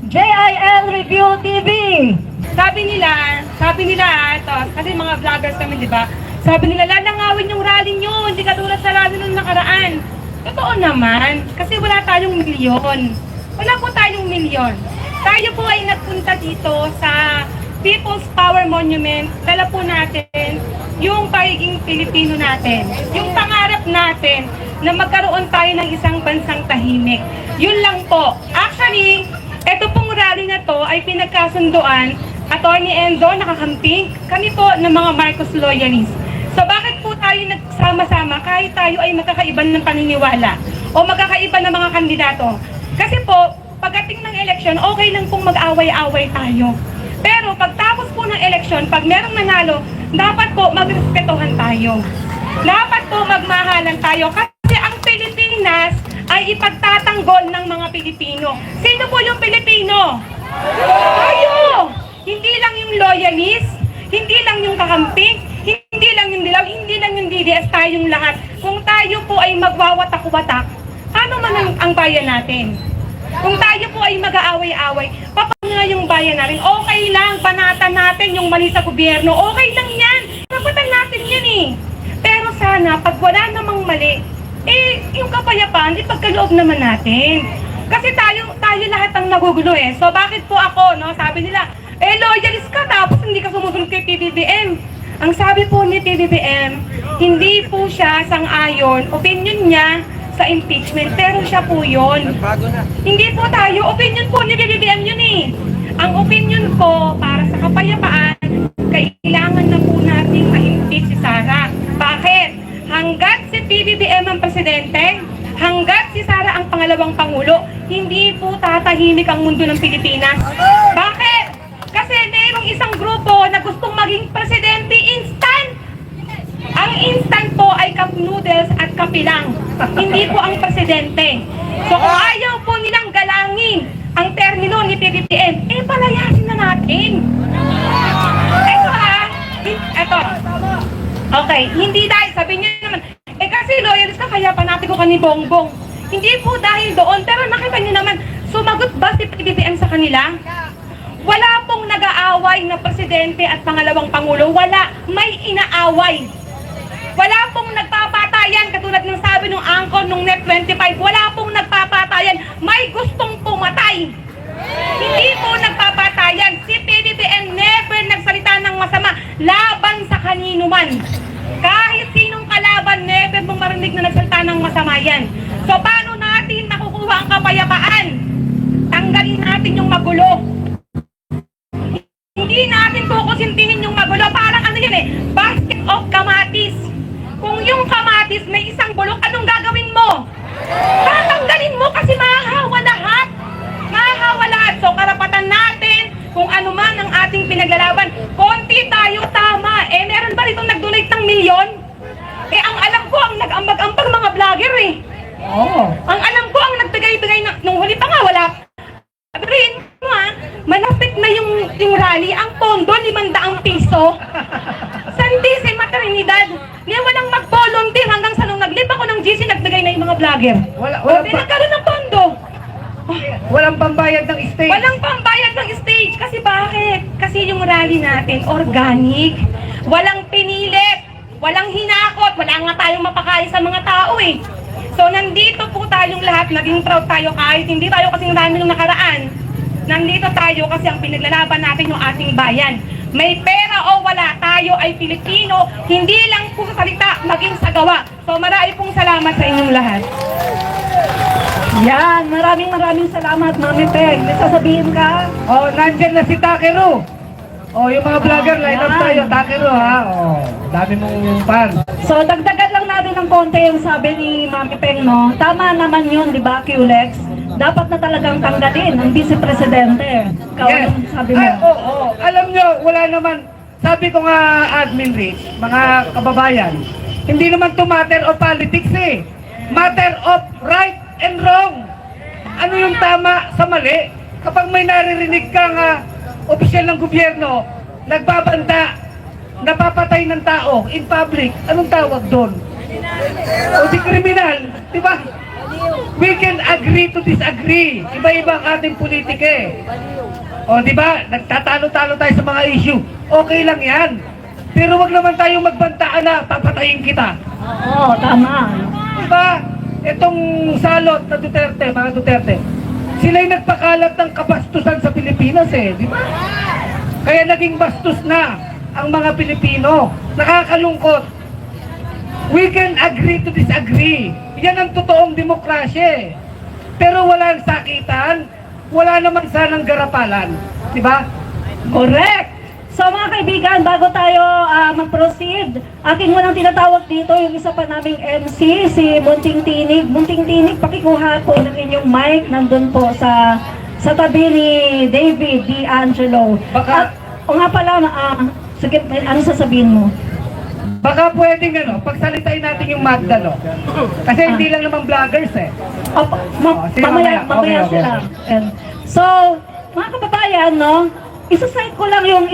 JIL Review TV. Sabi nila, ito, kasi mga vloggers kami, di ba? Sabi nila, lalangawin yung rally nyo, hindi katulad sa rally nung nakaraan. Totoo naman, kasi wala tayong milyon. Wala po tayong milyon. Tayo po ay nagpunta dito sa People's Power Monument. Dala po natin yung pagiging Pilipino natin. Yung pangarap natin na magkaroon tayo ng isang bansang tahimik. Yun lang po. Actually, ito pong rally na to ay pinagkasunduan, Atty. Enzo nakakamping, kami po ng mga Marcos loyalists. So bakit po tayo nagsama-sama kahit tayo ay magkakaiba ng paniniwala o magkakaiba ng mga kandidato? Kasi po, pagdating ng eleksyon, okay lang pong mag-away-away tayo. Pero pagtapos po ng eleksyon, pag merong nanalo, dapat po magrespetuhan tayo. Dapat po magmahalan tayo kasi ang Pilipinas ay ipagtatanggol ng mga Pilipino. Sino po yung Pilipino? Tayo! Hindi lang yung loyalist, hindi lang yung kakamping, hindi lang yung dilaw, hindi lang yung DDS, tayong lahat. Kung tayo po ay magwawatak-watak, paano man ang bayan natin? Kung tayo po ay mag-aaway-away, paano na yung bayan natin? Okay lang, banatan natin yung mali sa gobyerno. Okay lang yan. Napatan natin yan eh. Pero sana, pag wala namang mali, yung kapayapaan, ipagkaloob naman natin. Kasi tayo lahat ang nagugulo eh. So bakit po ako, no? Sabi nila, loyalist ka tapos hindi ka sumusunod kay PBBM. Ang sabi po ni PBBM, hindi po siya sang-ayon, opinion niya sa impeachment, pero siya po yun. Hindi po tayo, opinion po ni PBBM yun eh. Ang opinion ko para sa kapayapaan, kailangan na po nating ma-impeach si Sara. Bakit? Hanggat si PBBM ang presidente, hanggat si Sara ang pangalawang pangulo, hindi po tatahimik ang mundo ng Pilipinas. Bakit? Kasi mayroong isang grupo na gustong maging presidente instant. Ang instant po ay cup noodles at kape lang. Hindi po ang presidente. So kung ayaw po nilang galangin ang termino ni PBBM, palayasin na natin. Eto. Okay, hindi dahil, sabi niyo naman, kasi loyalist ka, kaya panati ko ka ni Bongbong. Hindi po dahil doon, pero nakita niyo naman, sumagot ba si PBBM sa kanila? Wala pong nag-aaway na presidente at pangalawang pangulo. Wala. May inaaway. Wala pong nagpapatayan katulad ng sabi ng angkor nung Net 25. Wala pong nagpapatayan. May gustong pumatay. Hindi po nagpapatayan. Si PBBM never nagsalita ng masama laban sa kanino man. Kahit sinong kalaban, never mong marinig na nagsalita ng masama yan. So paano natin nakukuha ang kapayapaan? Tanggalin natin yung magulo. Hindi natin kukusintihin yung magulo. Parang ano yun basket of kamatis. Kung yung kamatis may isang bulok, anong gagawin mo? Tatanggalin mo kasi mahahawa lahat. Mahahawa lahat. So karapatan natin, kung ano man ang ating pinaglalaban, konti tayo, tama. Meron ba rito nag-donate ng milyon? Ang alam ko, ang nag-ambag-ambag mga vlogger Ang alam ko, ang nagbigay-bigay nung huli pa nga, wala. Sabihin mo malapit na yung rally, ang pondo, 500 piso. Santissima Trinidad. Niya walang mag-volunteer hanggang sa nung nag-live ako ng GC, nagbigay na yung mga vlogger. Nagkaroon ng pondo. Walang pambayad ng stage. Walang pambayad ng stage. Kasi bakit? Kasi yung rally natin, organic. Walang pinilit. Walang hinakot. Wala nga tayong mapakain sa mga tao So nandito po tayong lahat, naging proud tayo kahit hindi tayo kasing rami nung nakaraan. Nandito tayo kasi ang pinaglalaban natin yung ating bayan. May pera o wala, tayo ay Pilipino, hindi lang po sa salita, maging sa gawa. So marami pong salamat sa inyong lahat. Yan, maraming salamat, Mami Peg. May sasabihin ka? Nandyan na si Takeru. Yung mga vlogger, line up tayo. Takeru dami mong fan. So, dagdagan lang natin ng konti yung sabi ni Mami Peng, no? Tama naman yun, di ba, QLEX? Dapat na talagang tanggalin ang vice-presidente. Ikaw yung sabi mo. Alam nyo, wala naman. Sabi ko nga, Admin Rich, mga kababayan, hindi naman to matter of politics Matter of right and wrong. Ano yung tama sa mali? Kapag may naririnig kang opisyal ng gobyerno, nagbabanta, napapatay ng tao in public, anong tawag doon? O di kriminal, di ba? We can agree to disagree. Iba-iba ang ating politika eh. O, di ba? Nagtatalo-talo tayo sa mga issue. Okay lang yan. Pero wag naman tayong magbantaan na papatayin kita. Oo, tama. Di ba? Itong salot na Duterte, mga Duterte, sila'y nagpakalat ng kabastusan sa Pilipinas eh. Di ba? Kaya naging bastos na ang mga Pilipino. Nakakalungkot. We can agree to disagree. Yan ang totoong demokrasya eh. Pero walang sakitan, wala naman sanang garapalan. Di ba? Correct! So mga kaibigan, bago tayo mag-proceed, aking munang tinatawag dito yung isa pa naming MC, si Munting Tinig. Munting Tinig, pakikuha po ng inyong mic nandun po sa tabi ni David D'Angelo. Baka- O nga pala, sige, ano sasabihin mo? Baka pwedeng pagsalitain natin yung Magda, no? Kasi hindi lang naman vloggers eh. Opo, sige, mamaya okay. sila. And, so, mga kababayan, no, isa-cite ko lang yung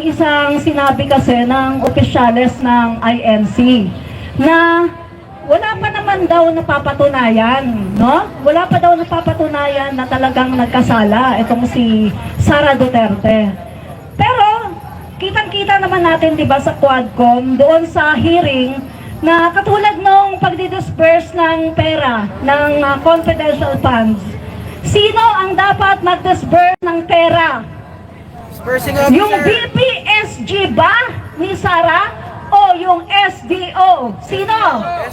isang sinabi kasi ng opisyales ng INC na wala pa naman daw napapatunayan, no? Wala pa daw napapatunayan na talagang nagkasala itong si Sara Duterte. Pero kitang-kita naman natin, 'di ba, sa Quadcom doon sa hearing na katulad nung pagdi-disperse ng pera ng confidential funds. Sino ang dapat mag-disperse ng pera? Yung BPSG ba ni Sara o yung SDO? Sino?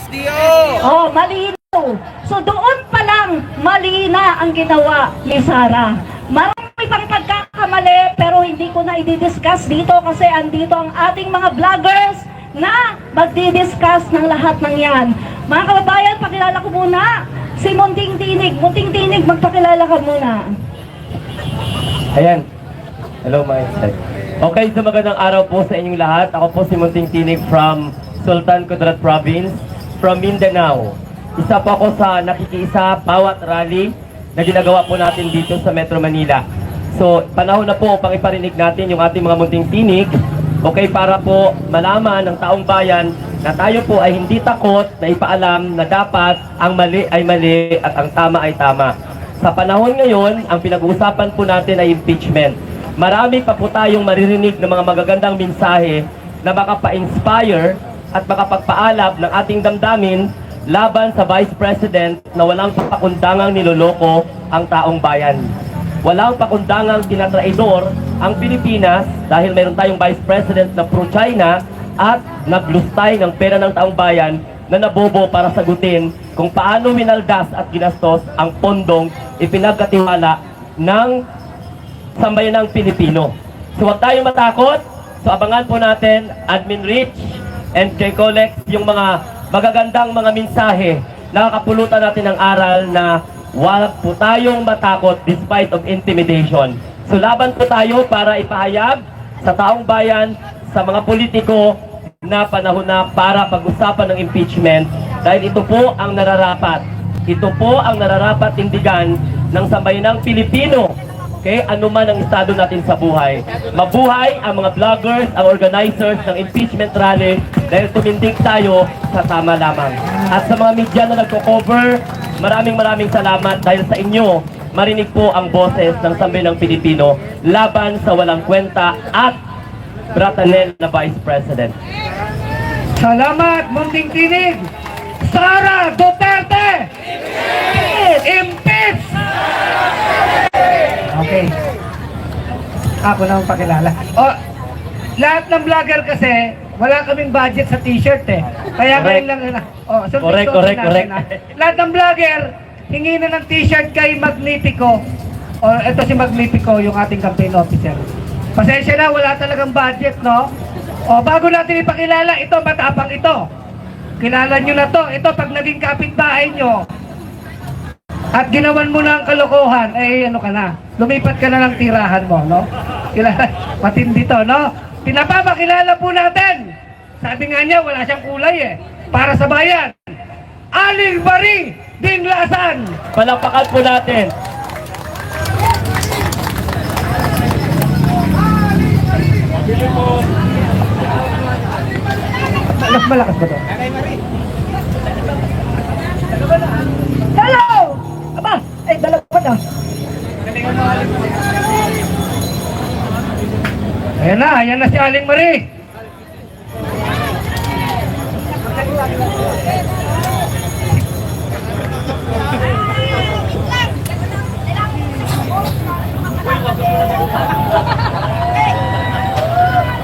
SDO! Oh, malinaw. So doon pa lang mali na ang ginawa ni Sara. Marami pang pagkakamali pero hindi ko na i-discuss dito kasi andito ang ating mga vloggers na magdi-discuss ng lahat ng yan. Mga kababayan, pakilala ko muna si Munting Tinig. Munting Tinig, magpakilala ka muna. Ayan. Hello mga insight. Okay, so magandang araw po sa inyong lahat. Ako po si Munting Tinig from Sultan Kudarat Province, from Mindanao. Isa po ako sa nakikiisa bawat rally na ginagawa po natin dito sa Metro Manila. So, panahon na po upang iparinig natin yung ating mga munting tinig, okay, para po malaman ng taong bayan na tayo po ay hindi takot na ipaalam na dapat ang mali ay mali at ang tama ay tama. Sa panahon ngayon, ang pinag-uusapan po natin ay impeachment. Marami pa po tayong maririnig ng mga magagandang mensahe na makapa-inspire at makapagpaalab ng ating damdamin laban sa Vice President na walang pakundangang niloloko ang taong bayan. Walang pakundangang tinatraidor ang Pilipinas dahil mayroon tayong Vice President na pro-China at naglustay ng pera ng taong bayan na nabobo para sagutin kung paano minaldas at ginastos ang pondong ipinagkatiwala ng sambayanang Pilipino. So huwag tayong matakot. So abangan po natin, Admin Rich and J. Colex, yung mga magagandang mga mensahe, nakakapulutan natin ng aral na wag po tayong matakot despite of intimidation. So laban po tayo para ipahayag sa taong bayan, sa mga politiko na panahon na para pag-usapan ng impeachment dahil ito po ang nararapat. Ito po ang nararapat tindigan ng sambayanang Pilipino. Okay, ano man ang estado natin sa buhay. Mabuhay ang mga vloggers, ang organizers ng impeachment rally dahil tumindig tayo sa tama lamang. At sa mga media na nagko-cover, maraming salamat dahil sa inyo marinig po ang boses ng sambayanang Pilipino laban sa walang kwenta at bratanel na Vice President. Salamat, Munting Tinig! Sara Duterte! Impeach! Okay. Ako na ang pakilala. Lahat ng vlogger kasi, wala kaming budget sa t-shirt eh. Kaya Correct. ngayon lang na. Correct. Lahat ng vlogger, hingi na ng t-shirt kay Magnifico. Ito si Magnifico, yung ating campaign officer. Pasensya na, wala talagang budget, no? Bago natin ipakilala, ito, matapang ito. Kilala nyo na to. Ito, pag naging kapitbahay nyo, at ginawan mo na ang kalokohan, ano ka na, lumipat ka na ng tirahan mo, no? Matindi to, no? Pinapapakilala po natin. Sabi nga niya, wala siyang kulay eh. Para sa bayan. Aling Bari Dinglasan. Palakpakan po natin. Mas malakas ba to? Hello! Ayan na si Aling Marie.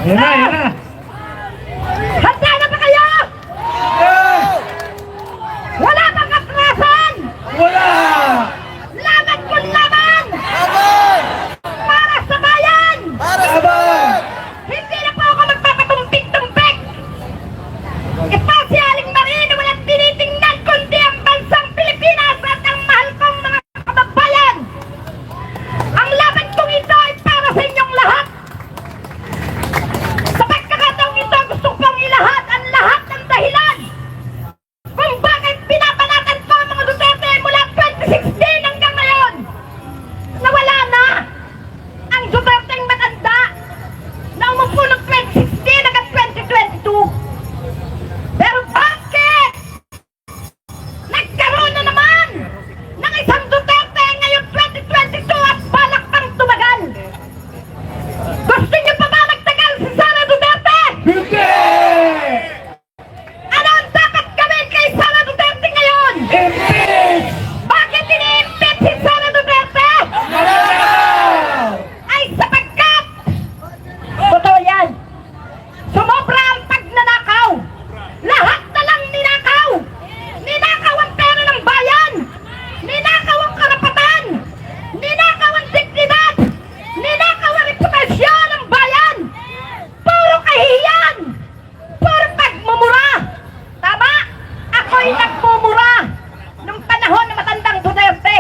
Ayan na. Handa na ba kayo? Eh, Wala bang atrasan? wala! Laban kung laban! Para sa bayan! Laban! Hindi na po ako magpapatumpik-tumpik! Ito si Aling Marie na walang tinitingnan kundi ang bansang Pilipinas at ang mahal kong mga kababayan! Ang laban kong ito ay para sa inyong lahat! Sa pagkakataong ito, gusto kong ilahat ang lahat ng dahilan kung bakit pinapanatan ko ang mga Duterte mula 2016 hanggang ngayon! Nawala na ang Duterte matanda na umupo ng 2016 hanggang 2022. Pero bakit? Nagkaroon na naman ng isang Duterte ngayong 2022 at balak pang tumagal. Gusto niyo pa ba magtagal si Sara Duterte? Hindi! Ano ang dapat gawin kay Sara Duterte ngayon? Impeach! Bakit ini-impeach si Sara Duterte? Mananaw! Ay sapagkat totoo yan. Sumobra ang pagnanakaw. Lahat na lang ninakaw. Ninakaw ang pera ng bayan. Ninakaw ang karapatan. Ninakaw ang dignidad. Ninakaw ang reputasyon ng bayan. Puro kahihiyan. Puro pagmumura. Tama? Ako'y nagmumura nung panahon ng matandang Duterte.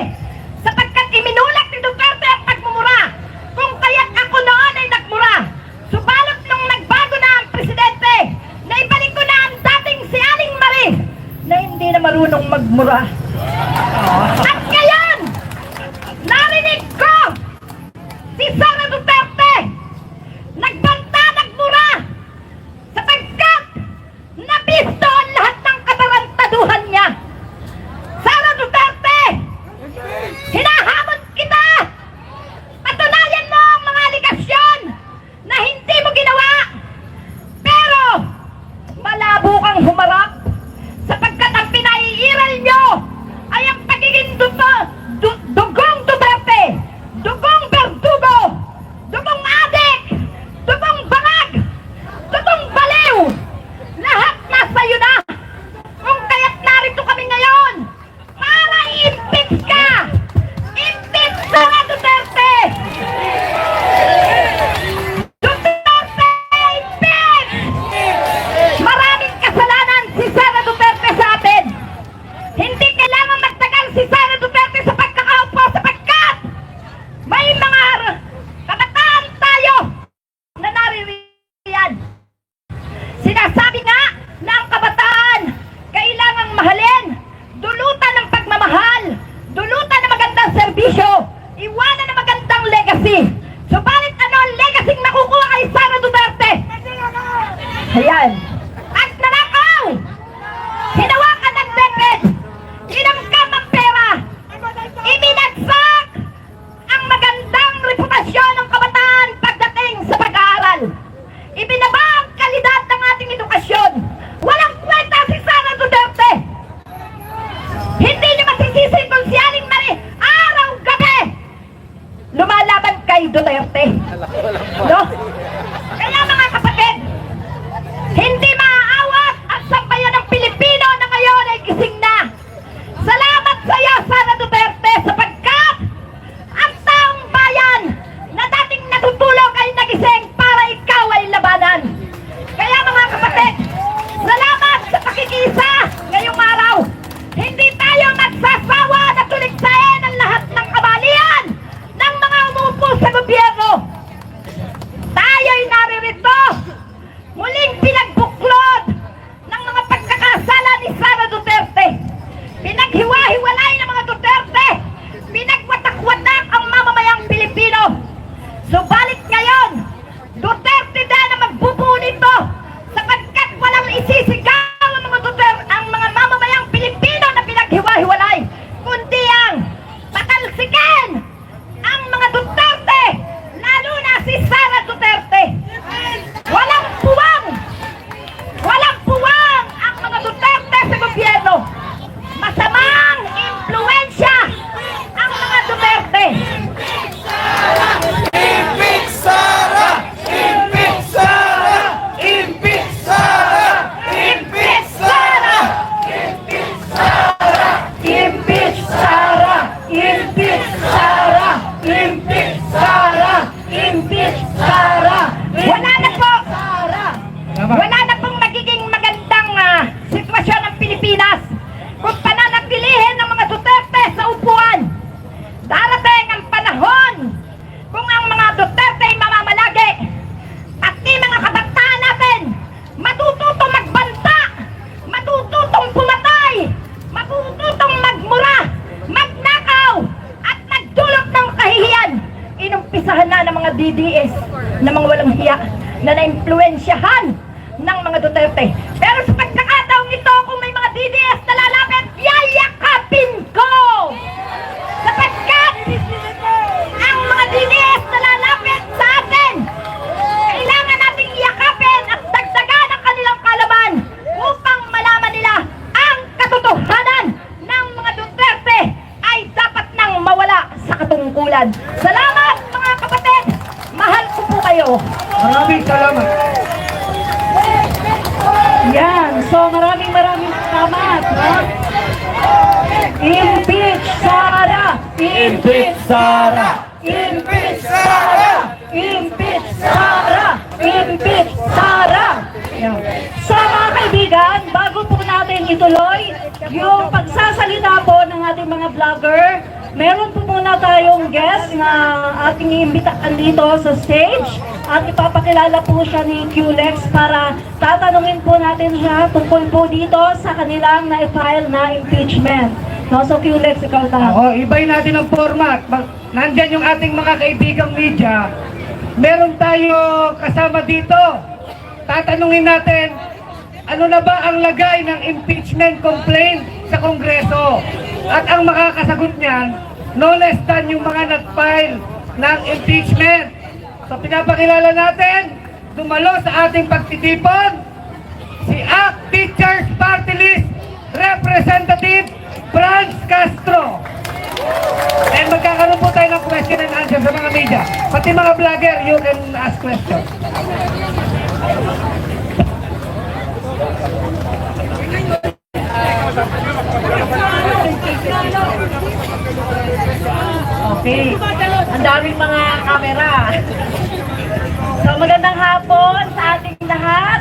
Sapagkat iminulat ni Duterte ang pagmumura. Kung kaya't ako noon ay nagmura. Subalot nung nagbago na ang presidente, naibalik ko na ang dating si Aling Marie na hindi na marunong magmura. At ngayon, narinig ko si Sara Duterte nagbanta, nagmura sapagkat nabisto ang lahat ng katarantaduhan niya. Sara Duterte, hinahamon kita! Patunayan mo ang mga aligasyon na hindi mo ginawa! Pero, malabo kang humarap sapagkat ang pinaiiral nyo ay ang pagiging dugong Duterte, dugong Verdugo, dugong adik, dugong bangag, dugong baliw! Lahat nasa iyo na! Kung kaya't narito kami ngayon para i-impeach ka! Impeach Sara Duterte! Duterte, impeach! Maraming kasalanan si Sara Duterte sa atin! Hindi kailangan magtagal si Sara Duterte sa pagkakaupo sapagkat may mga kabataan tayo na naririyan. Sinasabi nga na ang kabataan kailangang mahalin, dulutan ng pagmamahal, dulutan ng magandang serbisyo, iwanan ng magandang legacy. Subalit ano ang legacy makukuha kay Sara Duterte? Ayan. At nanakaw! Hinawakan ng debit! Hinamkam ang pera! Ibinagsak ang magandang reputasyon ng kabataan pagdating sa pag-aaral. Ibinaba ang kalidad ng ating edukasyon. Walang kwenta si Sara Duterte. Hindi niyo masisisi kung si Aling Marie araw-gabi lumalaban kay Duterte. No? Kaya mga kapatid, hindi maaawat ang sambayan ng Pilipino na ngayon ay gising na. Salamat sa iyo, Sara Duterte, sapagkat ang taong bayan na dating natutulog ay nagising para ikaw ay labanan. Kaya mga kapatid, salamat sa pakikiisa ngayong araw. Hindi tayo magsasawa na tuligsain ang lahat ng kamalian ng mga umuupo sa gobyerno. Tayo'y naririto, muling pinagbuklod ng mga pagkakasala ni Sara Duterte. Pinaghiwa-hiwalay ng mga Duterte. Pinagwatak-watak ang mamamayang Pilipino. Subalit ngayon, Duterte din ang magbubuo nito sapagkat walang isisigaw ang mga Duterte, ang mga mamamayang Pilipino na pinaghiwa-hiwalay, kundi ang patalsikin ang mga Duterte imbitahan na ng mga DDS na mga walang hiya na naimpluwensyahan ng mga Duterte. Pero sa pagkakataong ito, kung may mga DDS na lalapit, yayakapin ko! Sapagkat ang mga DDS na lalapit sa atin, kailangan nating yakapin at dagdagan ang kanilang kalaban upang malaman nila ang katotohanan ng mga Duterte ay dapat nang mawala sa katungkulan. Salamat mga kapatid! Mahal ko po kayo! Maraming salamat. Yan. So maraming salamat. No? Impeach Sara! Impeach Sara! Impeach Sara! Impeach Sara! Impeach Sara! Yan. So mga kaibigan, bago po natin ituloy yung pagsasalita po ng ating mga vlogger, meron po muna tayong guest na ating iimbitaan dito sa stage at ipapakilala po siya ni QLEX para tatanungin po natin siya tungkol po dito sa kanilang na-file na impeachment. No, so QLEX, ikaw tayo. Ako, ibayin natin ang format. Nandyan yung ating mga kaibigang media. Meron tayo kasama dito. Tatanungin natin, ano na ba ang lagay ng impeachment complaint sa Kongreso? At ang makakasagot niyan, no less than yung mga nag-file ng impeachment. So pinapakilala natin, dumalo sa ating pagtitipon, si ACT Teachers Party List Representative Franz Castro. And magkakaroon po tayo ng question and answer sa mga media. Pati mga vlogger, you can ask questions. Okay. Ang daming mga kamera. So magandang hapon sa ating lahat.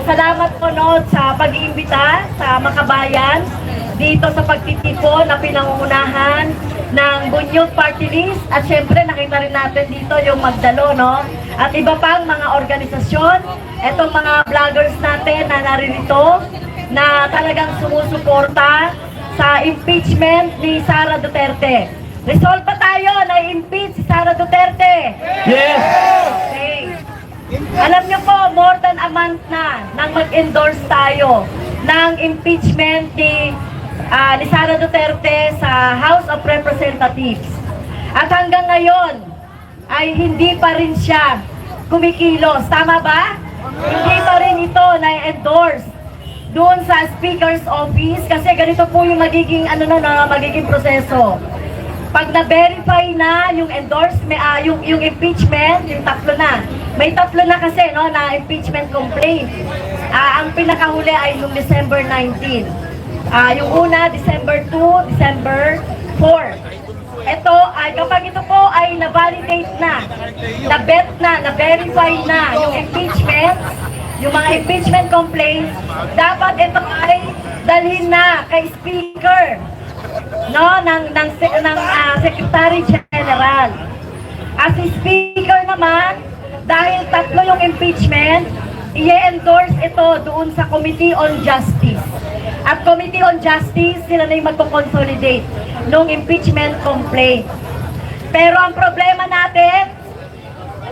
Salamat po no, sa pag-iimbita sa Makabayan dito sa pagtitipon na pinangungunahan ng Bunyog Party List at syempre nakita rin natin dito yung Magdalo no at iba pang mga organisasyon, etong mga vloggers natin na naririto na talagang sumusuporta sa impeachment ni Sara Duterte. Resolve ba tayo na impeach si Sara Duterte? Yes! Okay. Alam niyo po, more than a month na nang mag-endorse tayo ng impeachment ni Sara Duterte sa House of Representatives. At hanggang ngayon ay hindi pa rin siya kumikilos. Tama ba? Hindi pa rin ito na-endorse doon sa Speaker's Office kasi ganito po yung magiging magiging proseso. Pag na-verify na yung endorsement, yung impeachment, yung tatlo na. May tatlo na kasi no na impeachment complaint. Ang pinakahuli ay noong December 19. Yung una December 2, December 4. Ito ay kapag ito po ay na-validate na, na-bet na, na-verify na yung impeachment, yung mga impeachment complaints, dapat ito ay dalhin na kay Speaker no ng Secretary General. As si Speaker naman, dahil tatlo yung impeachment, i-endorse ito doon sa Committee on Justice. At Committee on Justice, sila na yung magko-consolidate nung impeachment complaint. Pero ang problema natin,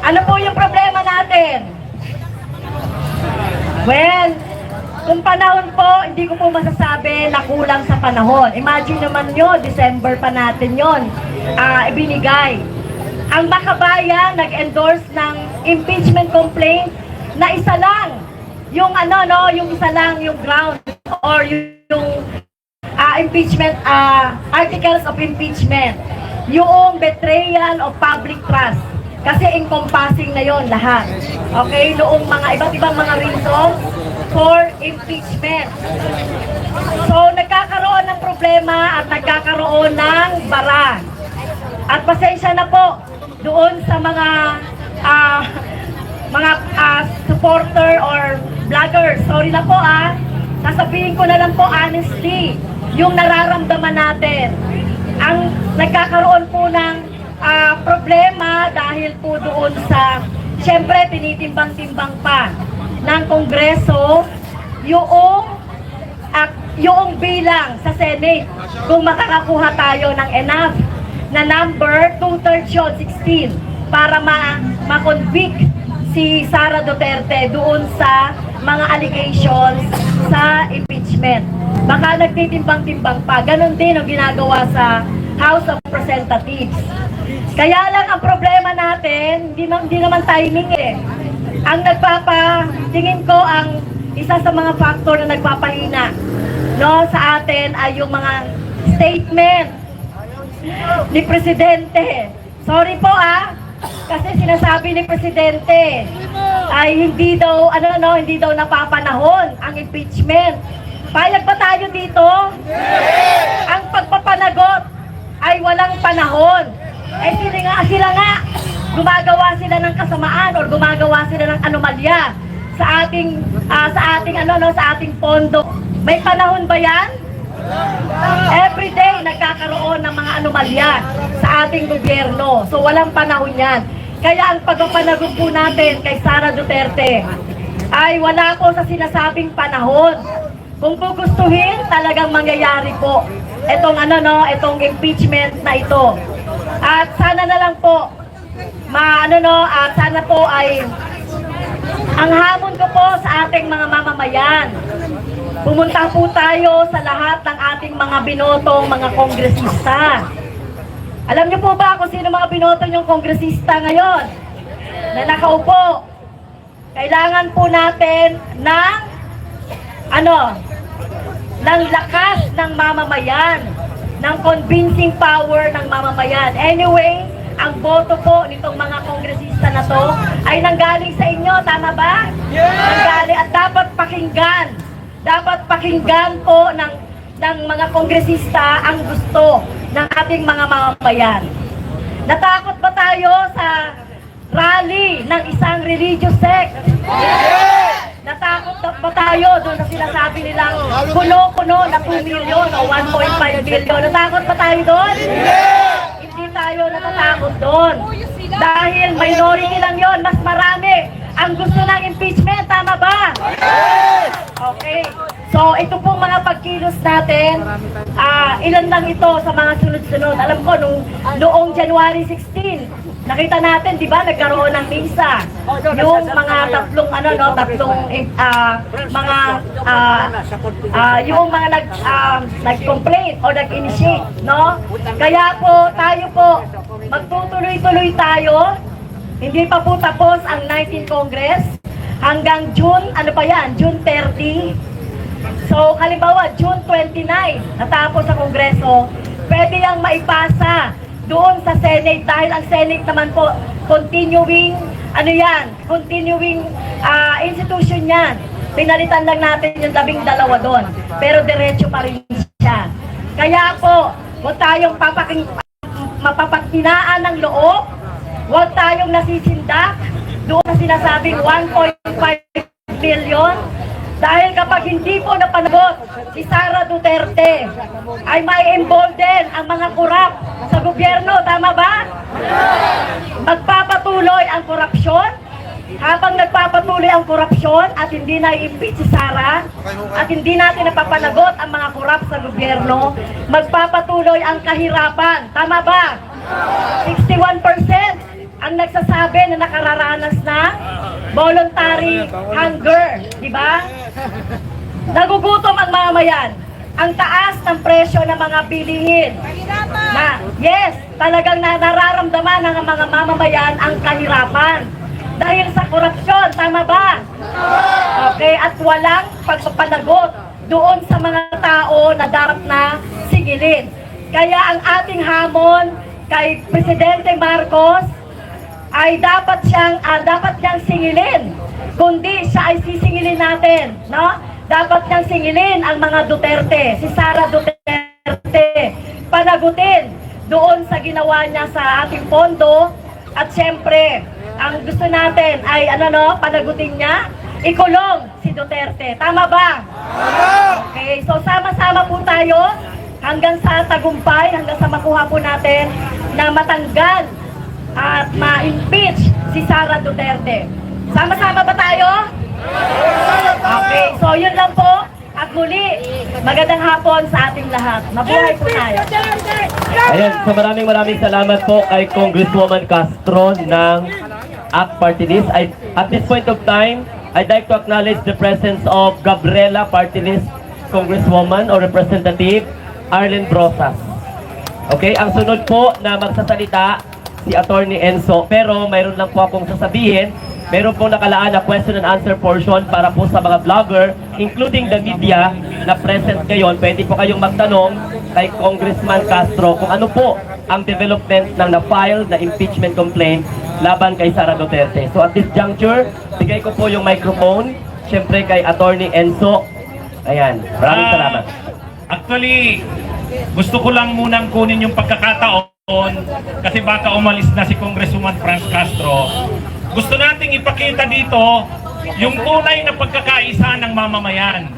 ano po yung problema natin? Well, kung panahon po, hindi ko po masasabi na kulang sa panahon. Imagine naman nyo, December pa natin yon ibinigay. Ang Makabayan nag-endorse ng impeachment complaint na isa lang. Yung yung isa lang yung ground or yung impeachment, articles of impeachment. Yung betrayal of public trust. Kasi encompassing na yon lahat. Okay? Noong mga iba't ibang mga reasons for impeachment. So, nagkakaroon ng problema at nagkakaroon ng bara. At pasensya na po doon sa mga supporter or vlogger. Sorry na po sasabihin ko na lang po honestly yung nararamdaman natin. Ang nagkakaroon po ng problema dahil po doon sa siyempre tinitimbang-timbang pa ng Kongreso yung bilang sa Senate kung makakakuha tayo ng enough na number 2/16 para ma-convict si Sara Duterte doon sa mga allegations sa impeachment. Baka nagtitimbang-timbang pa. Ganon din ang ginagawa sa House of Representatives. Kaya lang ang problema natin, hindi naman timing eh. Ang tingin ko ang isa sa mga factor na nagpapahina no, sa atin ay yung mga statement ni Presidente. Sorry po kasi sinasabi ni Presidente ay hindi daw napapanahon ang impeachment. Payag ba tayo dito? Ang pagpapanagot ay walang panahon. Eh sila nga gumagawa sila ng kasamaan or gumagawa sila ng anomalya sa ating pondo. May panahon ba yan? Every day nagkakaroon ng mga anomalya sa ating gobyerno. So walang panahon yan. Kaya ang pagpapanagot po natin kay Sara Duterte ay wala po sa sinasabing panahon. Kung gugustuhin, talagang mangyayari po itong impeachment na ito. At sana na lang po sana po ay ang hamon ko po sa ating mga mamamayan. Pumunta po tayo sa lahat ng ating mga binotong mga kongresista. Alam niyo po ba kung sino mga binoto niyong kongresista ngayon na nakaupo? Kailangan po natin ng lakas ng mamamayan, ng convincing power ng mamamayan. Anyway, ang boto po nitong mga kongresista na to ay nanggaling sa inyo, tama ba? Nanggaling at dapat pakinggan po ng mga kongresista ang gusto ng ating mga mamamayan. Natakot ba tayo sa rally ng isang religious sect? Natakot ba tayo doon na sinasabi nilang kuno-kuno na 2 million o 1.5 million? Natakot ba tayo doon? Hindi tayo natatakot doon. Dahil minority lang yon, mas marami ang gusto ng impeachment, tama ba? Okay. So, ito pong mga pagkilos natin, ilan lang ito sa mga sunod-sunod. Alam ko, noong January 16, nakita natin, di ba, nagkaroon ng misa. Yung mga yung mga nag-complain o nag-initiate, no? Kaya po, tayo po, magtutuloy-tuloy tayo. Hindi pa po tapos ang 19th Congress. Hanggang June, June 30. So, halimbawa, June 29, natapos sa Kongreso, pwede yang maipasa doon sa Senate dahil ang Senate naman po, continuing institution yan. Pinalitan lang natin yung 12 doon, pero diretso pa rin siya. Kaya po, huwag tayong mapapaghinaan ng loob, huwag tayong nasisindak doon sa sinasabing 1.5 million. Dahil kapag hindi po napanagot si Sara Duterte, ay may embolden ang mga kurap sa gobyerno, tama ba? Magpapatuloy ang korupsyon. Habang nagpapatuloy ang korupsyon at hindi na-impeach si Sara, at hindi natin napapanagot ang mga kurap sa gobyerno, magpapatuloy ang kahirapan, tama ba? 61% ang nagsasabi na nakararanas ng voluntary hunger, di ba? Nagugutom ang mamayan. Ang taas ng presyo ng mga bilihin. Yes, talagang nararamdaman ng mga mamamayan ang kahirapan. Dahil sa korupsyon, tama ba? Okay, at walang pagpapanagot doon sa mga tao na dapat na sigilin. Kaya ang ating hamon kay Presidente Marcos ay dapat niyang singilin. Kundi siya ay sisingilin natin, no? Dapat niyang singilin ang mga Duterte, si Sara Duterte, panagutin doon sa ginawa niya sa ating pondo. At syempre, ang gusto natin ay panagutin niya, ikulong si Duterte. Tama ba? Okay, so sama-sama po tayo hanggang sa tagumpay, hanggang sa makuha po natin na matanggal at ma-impeach si Sara Duterte. Sama-sama ba tayo? Okay, so yun lang po At muli, magandang hapon sa ating lahat. Mabuhay po tayo. Ayan, so maraming salamat po kay Congresswoman Castro ng ACT Party List. At this point of time, I'd like to acknowledge the presence of Gabriela Party List Congresswoman or Representative Arlen Brosas. Okay, ang sunod po na magsasalita si Attorney Enzo, pero mayroon lang po akong sasabihin. Meron pong nakalaan na question and answer portion para po sa mga vlogger, including the media na present ngayon. Pwede po kayong magtanong kay Congressman Castro kung ano po ang development ng na-file na impeachment complaint laban kay Sara Duterte. So at this juncture, bigay ko po yung microphone, syempre kay Attorney Enzo. Ayan, maraming salamat. Actually, gusto ko lang munang kunin yung pagkakataon kasi baka umalis na si Congresswoman Franz Castro. Gusto nating ipakita dito yung tunay na pagkakaisa ng mamamayan.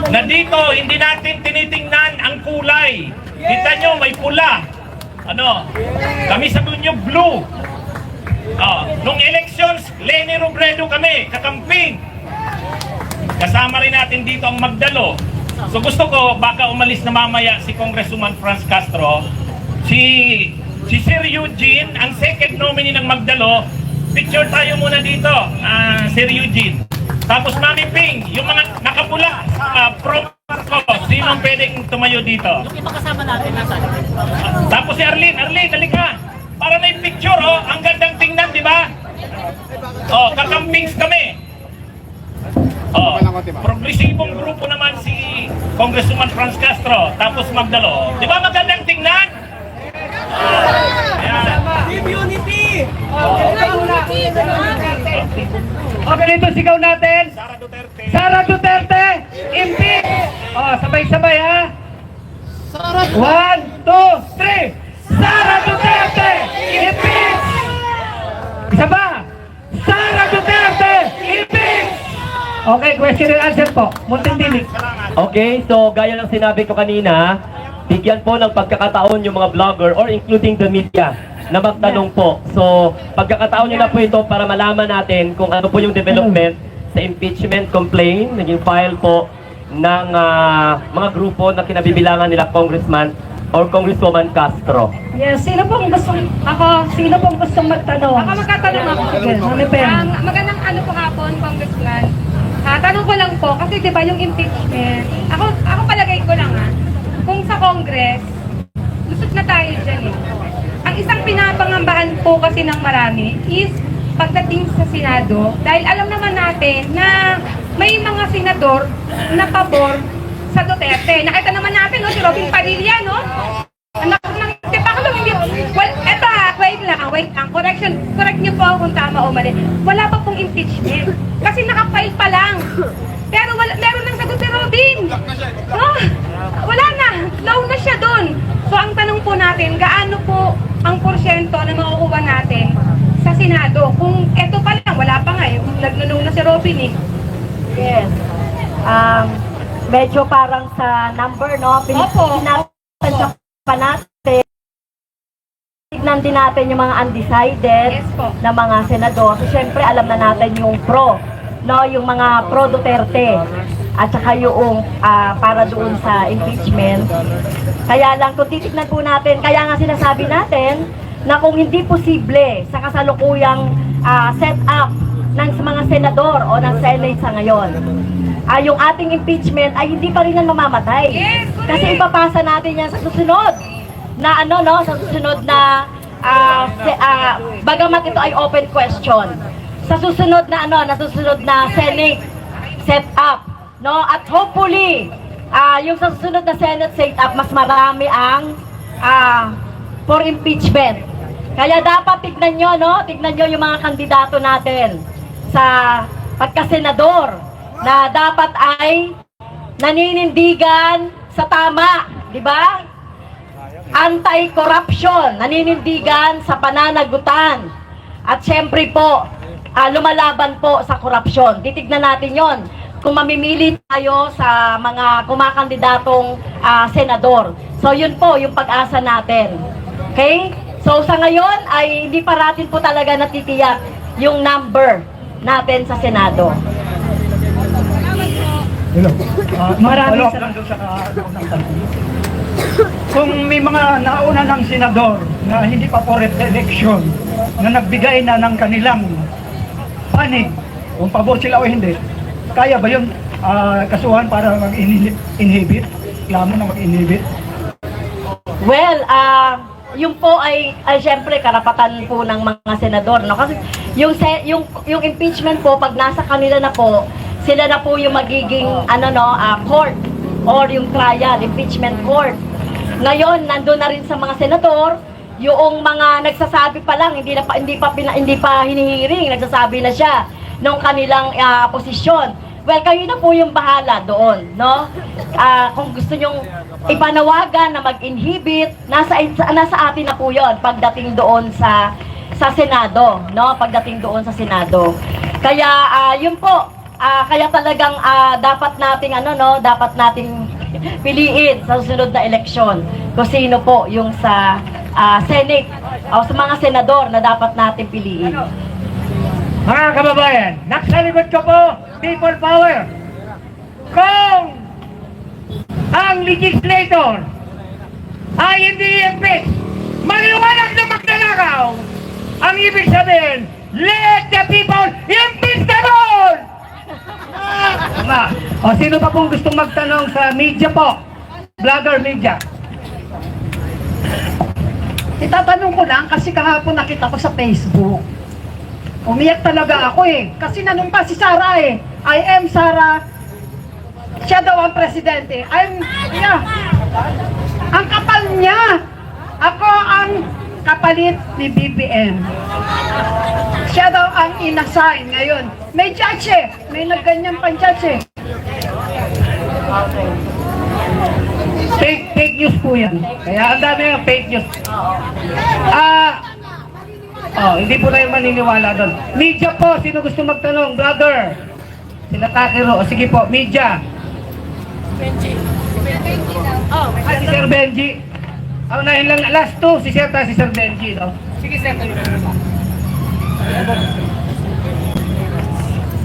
Na dito, hindi natin tinitingnan ang kulay. Kita nyo, may pula. Ano? Kami sabi nyo, blue. Nung elections, Leni Robredo kami, kakamping. Kasama rin natin dito ang Magdalo. So gusto ko, baka umalis na mamaya si Congresswoman Franz Castro, si Sir Eugene, ang second nominee ng Magdalo. Picture tayo muna dito, Sir Eugene. Tapos Mami Ping, yung mga nakapula sa promo ko, sinong pwedeng tumayo dito? Yung kasama natin, nasa. Tapos si Arlene, halika. Para may picture, ang gandang tingnan, di ba? Kakampings kami. Progresibong grupo naman si Congresswoman Franz Castro, tapos Magdalo. Di ba magandang tingnan? Okay, dito sigaw natin. Sara Duterte, impeach! Sabay-sabay ha. 1, 2, 3. Sara Duterte, impeach! Isa ba? Sara Duterte, impeach! Okay, question and answer po. Munting dinig. Okay, so gaya ng sinabi ko kanina, bigyan po ng pagkakataon yung mga vlogger or including the media na magtanong po. So, pagkakataon nyo na po ito para malaman natin kung ano po yung development sa impeachment complaint, naging file po ng mga grupo na kinabibilangan nila Congressman or Congresswoman Castro. Yes, sino pong gustong magtanong? Ako magtatanong ako. Sige, Mami Pen. Magandang po hapon, Congressman. Tanong ko lang po, kasi di ba yung impeachment, ako palagay ko lang kung sa Congress, lusot na tayo dyan eh. Ang isang pinapangambahan po kasi ng marami is pagdating sa Senado, dahil alam naman natin na may mga senador na pabor sa Duterte. Nakita naman natin, si Robin Padilla, no? Anak ng Tipaklo, hindi. Well, eto wait lang. Correct niyo po kung tama o mali. Wala pa pong impeachment. Kasi nakapile pa lang. Pero meron lang sagot si Robin. Wala na. Low na siya dun. So, ang tanong po natin, gaano po ang porsyento na makukuha natin sa Senado? Kung eto pa lang, wala pa nga. Nagnunong na si Robin eh. Yes. Medyo parang sa number, no? Opo. Pinapensya pa natin. Tignan din natin yung mga undecided Yes po. na mga senador. So, syempre, alam na natin yung pro, no? Yung mga pro Duterte. At saka yung para doon sa impeachment. Kaya lang, kung titignan po natin, kaya nga sinasabi natin na kung hindi posible sa kasalukuyang set up ng mga senador o ng Senate sa ngayon, yung ating impeachment ay hindi pa rin yan mamamatay. Yes, correct. Kasi ipapasa natin yan sa susunod na sa susunod na bagamat ito ay open question. Sa susunod na Senate set up, no? At hopefully, yung sa susunod na Senate set up, mas marami ang for impeachment. Kaya dapat tignan nyo, no? Tignan nyo yung mga kandidato natin sa pagkasenador na dapat ay naninindigan sa tama, di ba? Anti-corruption, naninindigan sa pananagutan. At syempre po, lumalaban po sa korupsyon. Titignan natin yon kung mamimili tayo sa mga kumakandidatong senador. So yun po yung pag-asa natin. Okay? So sa ngayon ay hindi pa natin po talaga natitiyak yung number natin sa Senado. Hello. Maraming follow up lang doon sa unang tanong. Kung may mga nauna ng senador na hindi pa for election na nagbigay na ng kanilang panig, kung pabor sila o hindi, kaya ba yun kasuhan para mag-inhibit? Reklamo na mag-inhibit? Well, yun po ay syempre karapatan po ng mga senador, no? Kasi yung impeachment po pag nasa kanila na po, sila na po yung magiging court or yung trial, impeachment court. Ngayon, nandoon na rin sa mga senador yung mga nagsasabi pa lang, hindi pa hinihiring, nagsasabi na siya ng kanilang posisyon. Well, kayo na po yung bahala doon, no? Kung gusto nyong ipanawagan na mag-inhibit, nasa atin na po yon pagdating doon sa Senado, no? Pagdating doon sa Senado. Kaya yun po, kaya talagang dapat nating piliin sa susunod na eleksyon kung sino po yung sa Senate o sa mga senador na dapat natin piliin. Mga kababayan, nasa likod ko po, people power. Kung ang legislator ay hindi i-impeach, maliwanag na magnanakaw, ang ibig sabihin, let the people impeach the Lord! O sino pa pong gustong magtanong sa media po? Vlogger media. Itatanong ko lang kasi kahapon nakita ko sa Facebook. Umiyak talaga ako eh. Kasi nanumpa si Sara eh. I am Sara. Siya daw ang presidente. Ang kapal niya. Ako ang kapalit ni BBM. Siya daw ang inassign ngayon. May judge eh. May nagganyan pang judge eh. Fake news po yan. Kaya ang dami ng fake news. Hindi po tayo maniniwala doon. Media po, sino gusto magtanong? Brother. Sila Takiro. Sige po, media. Si Sir Benji. Unahin lang, last two, si Sir Benji. No? Sige, Sir.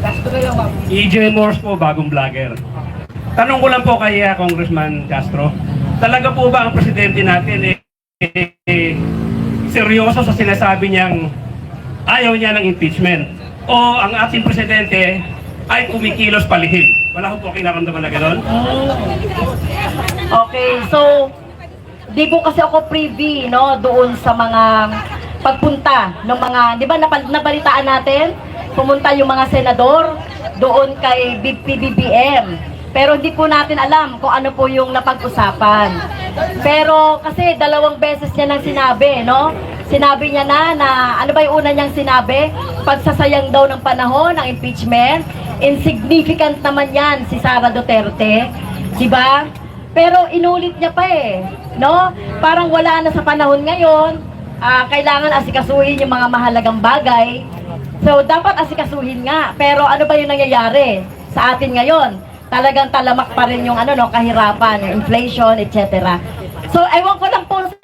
Last two na lang, ma'am. EJ Morse po, bagong vlogger. Tanong ko lang po kay Congressman Castro, talaga po ba ang presidente natin seryoso sa sinasabi niyang ayaw niya ng impeachment? O ang ating presidente ay kumikilos palihim? Wala ko po kinaramdaman na gano'n? Okay, so di po kasi ako privy, no, doon sa mga pagpunta ng mga, di ba nabalitaan natin, pumunta yung mga senador doon kay PBBM. Pero hindi po natin alam kung ano po yung napag-usapan. Pero kasi 2 beses niya nang sinabi, no? Sinabi niya na ano ba yung una niyang sinabi? Pagsasayang daw ng panahon ng impeachment. Insignificant naman yan si Sara Duterte. Diba? Pero inulit niya pa eh, no? Parang wala na sa panahon ngayon. Kailangan asikasuhin yung mga mahalagang bagay. So, dapat asikasuhin nga. Pero ano ba yung nangyayari sa atin ngayon? Talagang talamak pa rin yung kahirapan, yung inflation, etc. So, ewan ko lang po sa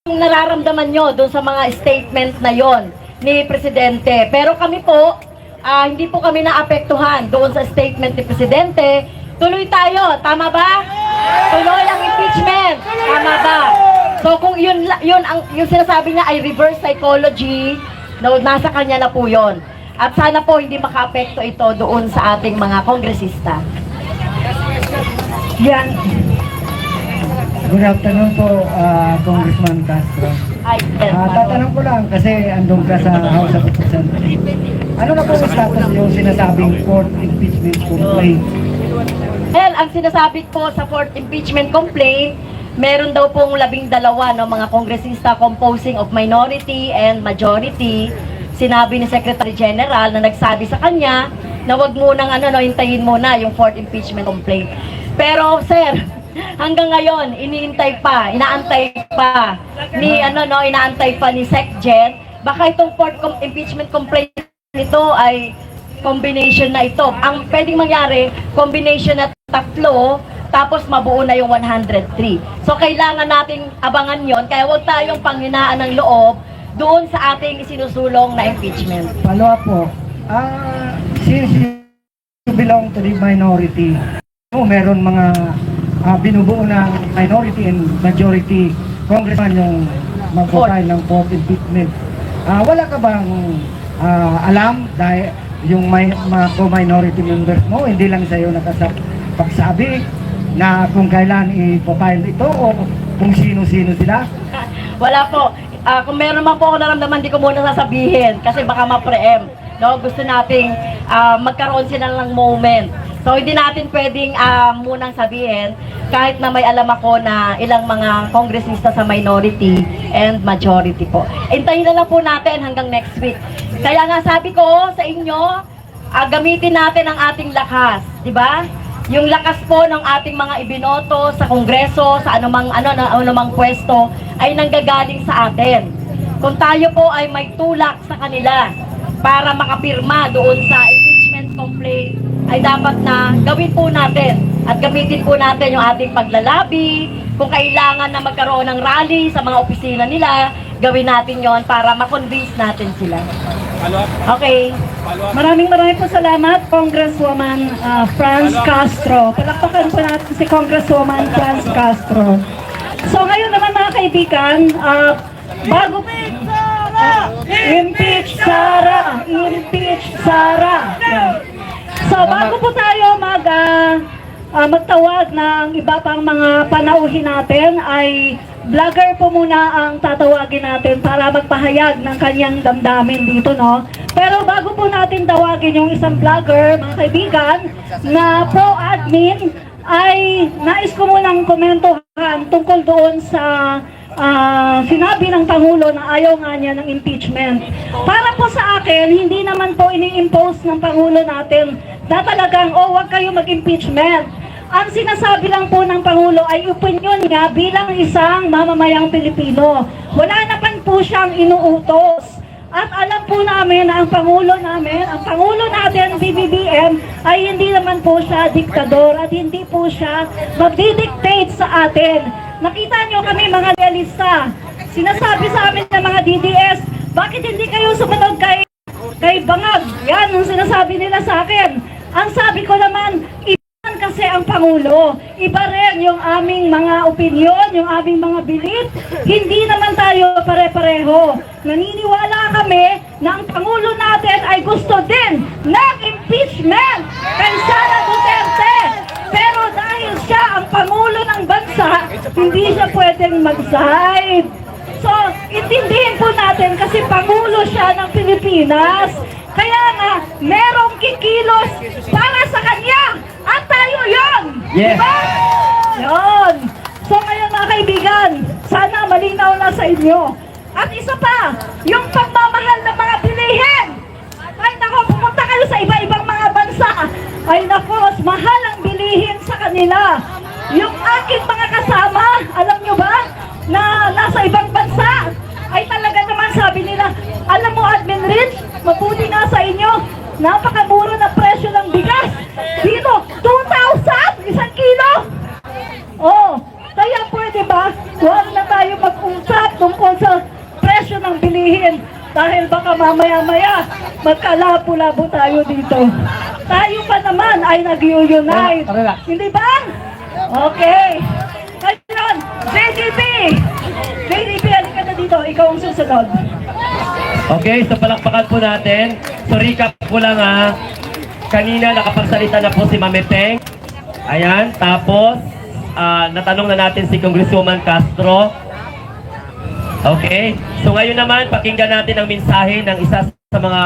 yung nararamdaman nyo doon sa mga statement na yon ni Presidente. Pero kami po, hindi po kami naapektuhan doon sa statement ni Presidente. Tuloy tayo, tama ba? Tuloy ang impeachment, tama ba? So, kung yung sinasabi niya ay reverse psychology, nasa kanya na po yon. At sana po hindi makaapekto ito doon sa ating mga kongresista. Yan. Good afternoon po, Congressman Castro. Ay, Tatanong ko lang kasi andun ka sa House of Representatives. Ano na po ang status yung sinasabing fourth impeachment complaint? Well, ang sinasabi po sa fourth impeachment complaint, meron daw pong 12 mga kongresista composing of minority and majority. Sinabi ni Secretary General na nagsabi sa kanya na wag munang hintayin muna yung fourth impeachment complaint. Pero sir, hanggang ngayon inaantay pa ni SecGen, baka itong fourth impeachment complaint nito ay combination na ito. Ang pwedeng mangyari, combination na 3, tapos mabuo na yung 103. So kailangan nating abangan yon, kaya huwag tayong panghinaan ng loob doon sa ating isinusulong na impeachment. Follow up po. Since you belong to the minority, meron mga binubuo ng minority and majority congressman yung mag-file ng fourth impeachment. Wala ka bang alam dahil yung mga minority members mo, hindi lang sa'yo nakapagsabi na kung kailan i-file ito o kung sino-sino sila? Wala po. Kung meron man po ako naramdaman, di ko muna sasabihin kasi baka ma-preempt. No? Gusto nating magkaroon sila ng moment. So hindi natin pwedeng munang sabihin kahit na may alam ako na ilang mga kongresista sa minority and majority po. Hintayin na lang po natin hanggang next week. Kaya nga sabi ko sa inyo, gamitin natin ang ating lakas, di ba? Yung lakas po ng ating mga ibinoto sa kongreso, sa anumang pwesto ay nanggagaling sa atin. Kung tayo po ay may tulak sa kanila para makapirma doon sa impeachment complaint, ay dapat na gawin po natin at gamitin po natin yung ating paglalabi. Kung kailangan na magkaroon ng rally sa mga opisina nila, gawin natin yon para ma-convince natin sila. Okay. Maraming po salamat, Congresswoman Franz Castro. Palakpakan po natin si Congresswoman Franz Castro. So ngayon naman mga kaibigan, bago impeach Sara! Impeach Sara! So bago po tayo magtawag ng iba pang mga panauhin natin, ay vlogger po muna ang tatawagin natin para magpahayag ng kanyang damdamin dito, no? Pero bago po natin tawagin yung isang vlogger, mga kaibigan, na pro-admin, ay nais ko munang komentuhan tungkol doon sa sinabi ng Pangulo na ayaw nga niya ng impeachment. Para po sa akin, hindi naman po ini-impose ng Pangulo natin na talagang, wag kayo mag-impeachment. Ang sinasabi lang po ng Pangulo ay opinion niya bilang isang mamamayang Pilipino. Wala naman po siyang inuutos. At alam po namin na ang Pangulo natin, BBBM, ay hindi naman po siya diktador at hindi po siya magdidictate sa atin. Nakita nyo kami mga realista. Sinasabi sa amin ng mga DDS, bakit hindi kayo sumunod kay Bangag? Yan ang sinasabi nila sa akin. Ang sabi ko naman, kasi ang Pangulo, iba rin yung aming mga opinyon, yung aming mga belief. Hindi naman tayo pare-pareho. Naniniwala kami na ang Pangulo natin ay gusto din ng impeachment kay Sara Duterte. Pero dahil siya ang Pangulo ng bansa, hindi siya pwedeng mag-side. So, intindihin po natin kasi Pangulo siya ng Pilipinas. Kaya nga, merong kikilos para sa kanya. At tayo yun! Yes. Diba? Yun! So ngayon mga kaibigan, sana malinaw na sa inyo. At isa pa, yung pagmamahal ng mga bilihin. Ay nako, pumunta kayo sa iba-ibang mga bansa. Ay nako, mas mahal ang bilihin sa kanila. Yung aking mga kasama, alam nyo ba, na nasa ibang bansa, ay talaga naman sabi nila, alam mo Admin Rich, mabuti nga sa inyo, napakamura na presyo ng bigas. Dito, 2,000 isang kilo. Kaya pwede ba, huwag na tayo mag-usap tungkol sa presyo ng bilihin dahil baka mamaya-maya magkalabo-labo tayo dito. Tayo pa naman ay nag-unite. Hindi ba? Okay. Ngayon, JDP, halika na dito. Ikaw ang susunod. Okay, so palakpakan po natin. So recap ko lang kanina nakapagsalita na po si Mame Peng. Ayan, tapos natanong na natin si Congresswoman Castro. Okay, so ngayon naman pakinggan natin ang mensahe ng isa sa mga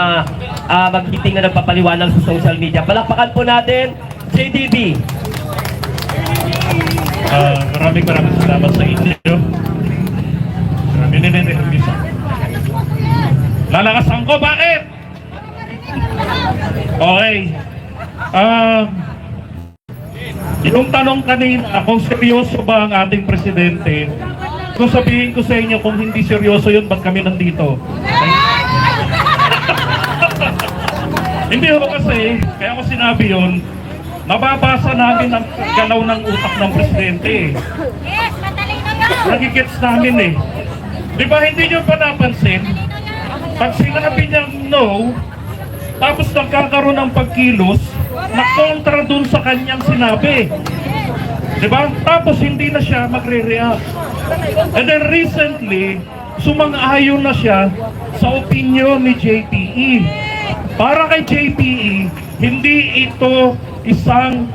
mag-meeting na nagpapaliwanag sa social media. Palakpakan po natin, JDB. Maraming salamat sa inyo. Lalakasan ko, bakit? Okay. Yung tanong kanina, kung seryoso ba ang ating presidente, kung sabihin ko sa inyo kung hindi seryoso yun, ba't kami nandito? Hindi ho kasi, kaya ko sinabi yun, mababasa namin ang galaw ng utak ng presidente. Nagigets namin eh. Di ba hindi nyo pa napansin? Pag sinabi niyang no, Tapos nagkakaroon ng pagkilos na kontra dun sa kanyang sinabi. Diba? Tapos hindi na siya magre-react. And then recently, sumang-ayon na siya sa opinion ni JPE. Para kay JPE, hindi ito isang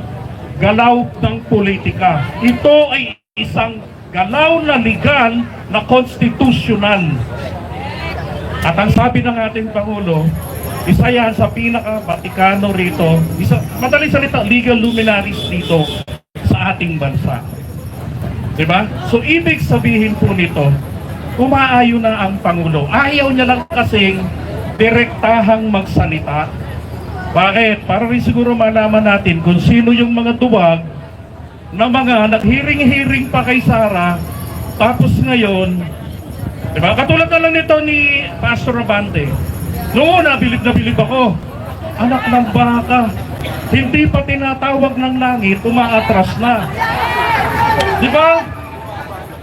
galaw ng politika. Ito ay isang galaw na legal na konstitusyonal. At ang sabi ng ating Pangulo, isa yan sa pinaka-Vatikano rito, madaling salita, legal luminaries dito sa ating bansa. Diba? So ibig sabihin po nito, umaayon na ang Pangulo. Ayaw niya lang kasing direktahang magsalita. Bakit? Para rin siguro malaman natin kung sino yung mga duwag na mga naghiring-hiring pa kay Sara, tapos ngayon, diba? Katulad na lang nito ni Pastor Abante. Noon, nabilib na bilib ako. Anak ng baka, hindi pa tinatawag ng langit, umaatras na. Diba?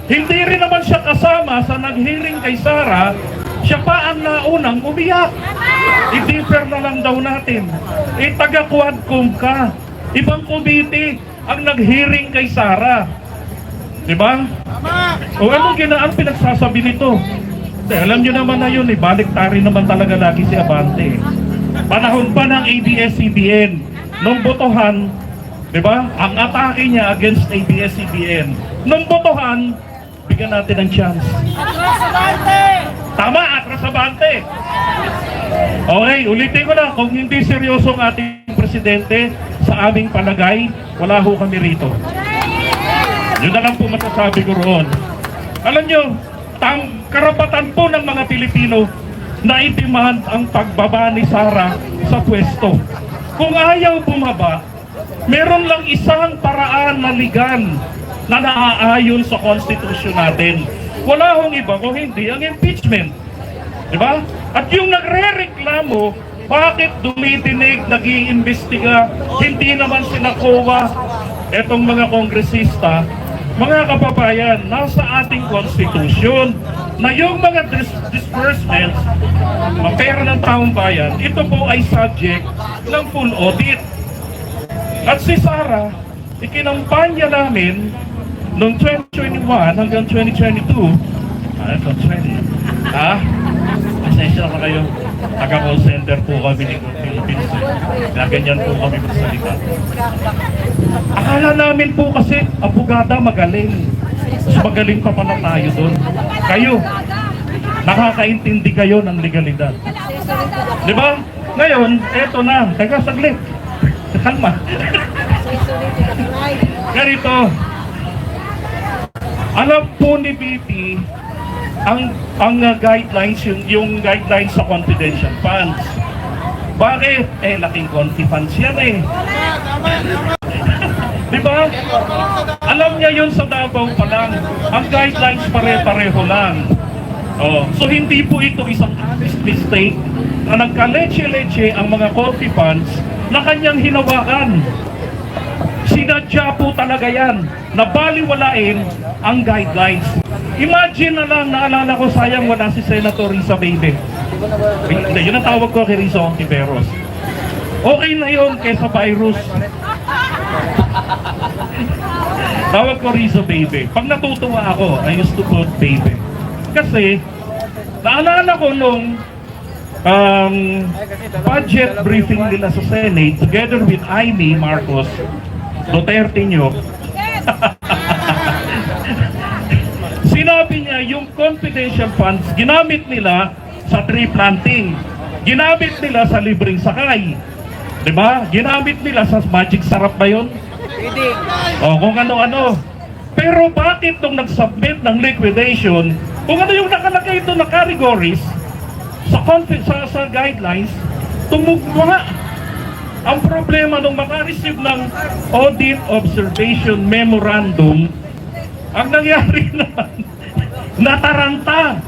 Hindi rin naman siya kasama sa naghiring kay Sara, siya pa ang naunang umiyak. I-differ na lang daw natin. Taga-Quadcom ka. Ibang committee ang naghiring kay Sara. Diba? O anong pinagsasabi nito? Alam nyo naman na yun, balik-tari naman talaga lagi si Abante. Panahon pa ng ABS-CBN, nung botohan, diba? Ang atake niya against ABS-CBN. Nung botohan, bigyan natin ng chance. Tama, atras Abante. Okay, ulitin ko na, kung hindi seryoso ang ating presidente sa aming palagay, wala ho kami rito. Yun na lang po masasabi ko roon. Alam nyo, karapatan po ng mga Pilipino na i-demand ang pagbaba ni Sara sa pwesto. Kung ayaw bumaba, meron lang isang paraan na legal na naaayon sa konstitusyon natin. Wala hong iba kung hindi ang impeachment. Diba? At yung nagre-reklamo, bakit dumitinig, nag-iimbestiga, hindi naman sinakuha etong mga kongresista, mga kababayan, nasa ating konstitusyon na yung mga disbursements, mga pera ng taong bayan, ito po ay subject ng full audit. At si Sara, ikinampanya namin noong 2021 hanggang 2022, pasensya na kayo, taga-call center po kami ni Philippines. Ganyan po kami magsalita. Akala namin po kasi, abogada magaling. Mas magaling pa pala tayo doon. Kayo, nakakaintindi kayo ng legalidad. Di ba? Ngayon, eto na. Teka, saglit. Kalma. Ganito. Alam po ni BP, ang guidelines, yung guidelines sa confidential funds. Bakit? Laking confi funds yan Diba? Alam niya yun sa Davao pa lang. Ang guidelines pare-pareho lang. So hindi po ito isang honest mistake na nagka-leche-leche ang mga confi funds na kanyang hinawakan. Sinadya po talaga yan na baliwalain ang guidelines. Imagine na lang, naalala ko, sayang wala si Senator Risa Baby. Hindi, yun ang tawag ko kay Risa Ontiveros. Okay na yun kesa virus. Tawag ko Risa Baby. Pag natutuwa ako, I used to quote Baby. Kasi, naalala ko nung budget briefing nila sa Senate together with Amy Marcos Duterte nyo. Sinabi niya yung confidential funds ginamit nila sa tree planting, ginamit nila sa libreng sakay, diba? Ginamit nila sa magic sarap ba yun? O kung ano-ano. Pero bakit nung nag-submit ng liquidation, kung ano yung nakalagay ito na categories sa guidelines, tumugma. Ang problema nung makareceive ng audit observation memorandum, ang nangyari naman, nataranta.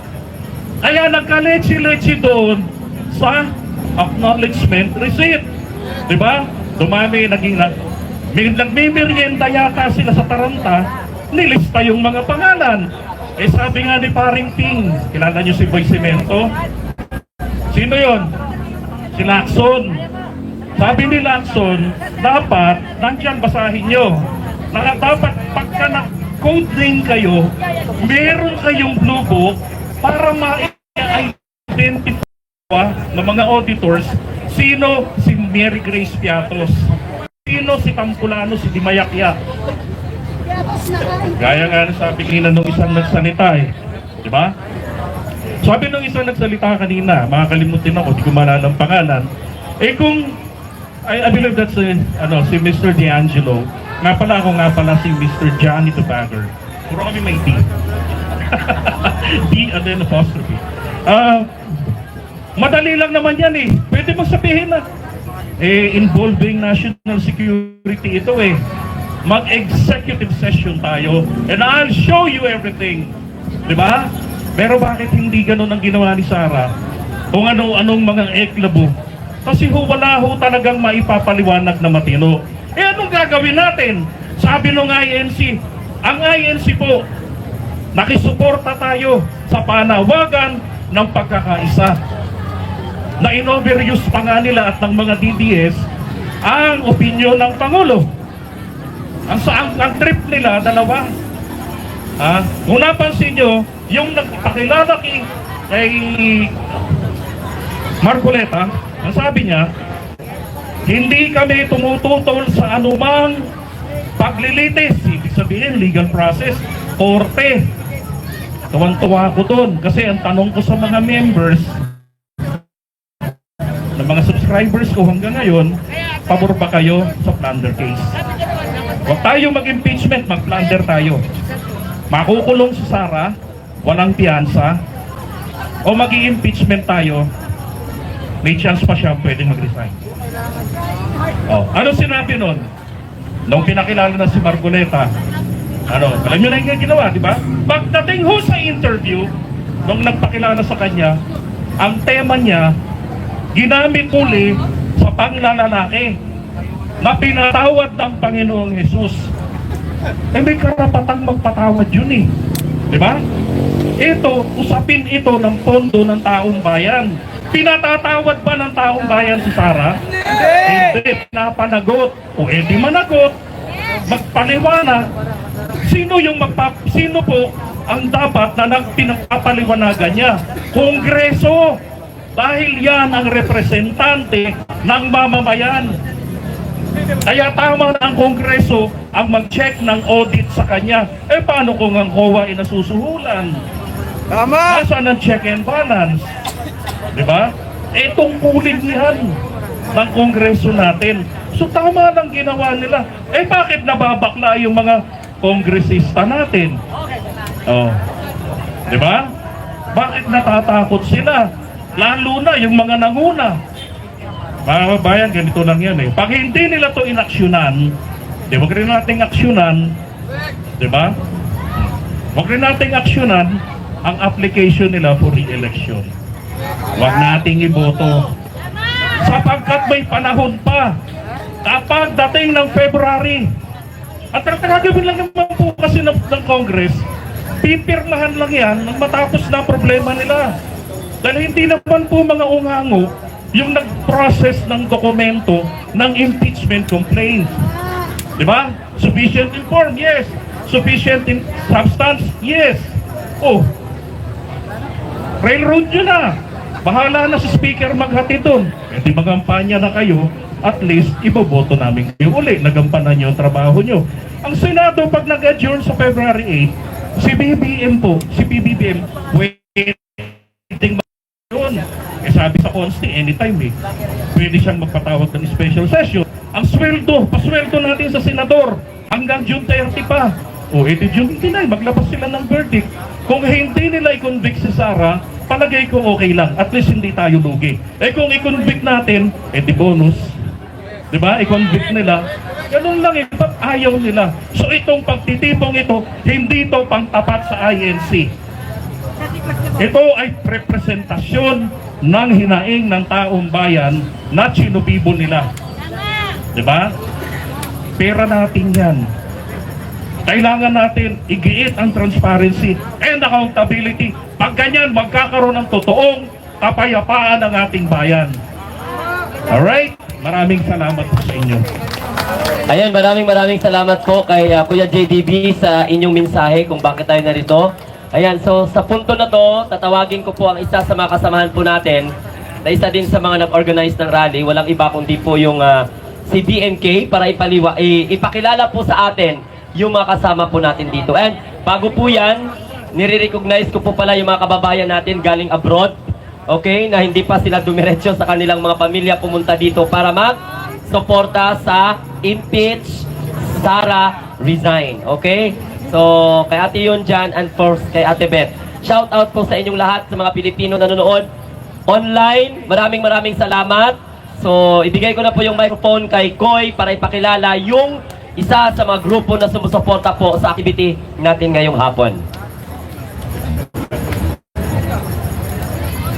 Kaya nagka-lechi-lechi doon sa acknowledgement receipt. Diba? Dumami, nagmimerienda yata sila sa taranta, nilista yung mga pangalan. Sabi nga ni Paring Ping, kilala nyo si Boy Cemento? Sino yon? Si Lacson. Sabi ni Lacson, dapat, nandyan basahin nyo, na dapat pagka na-code name kayo, meron kayong blue book para ma-identify ng mga auditors sino si Mary Grace Piatos, sino si Tampulano, si Dimayakya. Gaya nga sabi kanina nung isang nagsalita di ba? Sabi nung isang nagsalita kanina, makakalimutin ako, di ko maalala ang pangalan. Kung I believe that's si Mr. D'Angelo. Nga pala si Mr. Johnny the Bagger. Puro kami may D. D and then apostrophe. Madali lang naman yan Pwede mo sabihin na involving national security ito Mag-executive session tayo and I'll show you everything. Diba? Pero bakit hindi ganun ang ginawa ni Sara? Kung ano-anong mga eklabo. Kasi wala talagang maipapaliwanag na matino. Anong gagawin natin? Sabi ng INC, ang INC po, nakisuporta tayo sa panawagan ng pagkakaisa. Na in-overuse pa nga nila at ng mga DDS ang opinyon ng Pangulo. Ang trip nila, dalawa. Kung napansin nyo, yung nagpakilala kay Marcoleta, ang sabi niya, hindi kami tumututol sa anumang paglilitis. Ibig sabihin, legal process, korte. Tuwang-tuwa ko doon kasi ang tanong ko sa mga members, ng mga subscribers ko hanggang ngayon, pabor ba kayo sa plunder case? Huwag tayo mag-impeachment, mag-plunder tayo. Makukulong si Sara, walang piyansa, o mag-i-impeachment tayo, may chance pa siya pwedeng mag-resign. Ano sinabi nun? Nung pinakilala na si Marcoleta, alam nyo na yung ginawa, di ba? Pagdating ho sa interview, nung nagpakilala sa kanya, ang tema niya, ginamit uli sa panglalalaki na pinatawad ng Panginoong Jesus. May karapatang magpatawad yun di ba? Usapin ito ng pondo ng taong bayan. Pinatatawad ba ng taong bayan si Sara? Hindi. Pinapanagot. O di managot, magpaliwanag. Sino po ang dapat na pinagpapaliwanagan niya? Kongreso. Dahil yan ang representante ng mamamayan. Kaya tama na ang Kongreso ang mag-check ng audit sa kanya. Paano kung ang COA ay nasusuhulan? Tama! Nasaan ang check and balance? Diba? Tungkulin yan ng Kongreso natin. So tama lang ginawa nila. Bakit nababakla yung mga kongresista natin? Diba? Bakit natatakot sila? Lalo na yung mga nanguna. Mga kabayan, ganito lang yan Pag hindi nila to inaksyonan, wag rin nating aksyonan, diba? Wag rin nating aksyonan ang application nila for re-election. Wag nating iboto. Sapagkat may panahon pa. Kapag dating ng February, at gagawin lang naman po kasi ng Congress, pipirmahan lang yan nang matapos na problema nila. Dahil hindi naman po mga ungango yung nag-process ng dokumento ng impeachment complaint. Diba? Sufficient in form, yes. Sufficient in substance, yes. Railroad nyo na. Bahala na si Speaker maghati doon. Di magampanya na kayo, at least iboboto namin kayo uli. Nagampanan nyo ang trabaho nyo. Ang Senado, pag nag-adjourn sa February 8, si PBBM, pwedeng yun. Sabi sa Consti, anytime pwede siyang magpatawag ng special session. Ang pasweldo natin sa Senador, hanggang June 30 pa. June 29, maglabas sila ng verdict. Kung hindi nila i-convict si Sara, palagay ko okay lang. At least hindi tayo lugi. Kung i-convict natin, di bonus. Diba? I-convict nila. Ganun lang ayaw nila. So itong pagtitipong ito, hindi ito pangtapat sa INC. Ito ay representasyon ng hinaing ng taong bayan na sinubibo nila. Diba? Pera natin yan. Kailangan natin igiit ang transparency and accountability. Pag ganyan, magkakaroon ng totoong kapayapaan ng ating bayan. Alright, maraming salamat po sa inyo. Ayan, maraming salamat po kay Kuya JDB sa inyong mensahe kung bakit tayo narito. Ayan, so sa punto na to, tatawagin ko po ang isa sa mga kasamahan po natin na isa din sa mga nag-organize ng rally. Walang iba kundi po yung si BMK para ipakilala po sa atin yung mga kasama po natin dito. And bago po yan, nire-recognize ko po pala yung mga kababayan natin galing abroad. Okay, na hindi pa sila dumiretso sa kanilang mga pamilya pumunta dito para mag-suporta sa impeach Sara resign. Okay? So, kay Ate Yun dyan and first kay Ate Beth. Shout out po sa inyong lahat sa mga Pilipino na nanonood online. Maraming salamat. So, ibigay ko na po yung microphone kay Koy para ipakilala yung isa sa mga grupo na sumusuporta po sa activity natin ngayong hapon.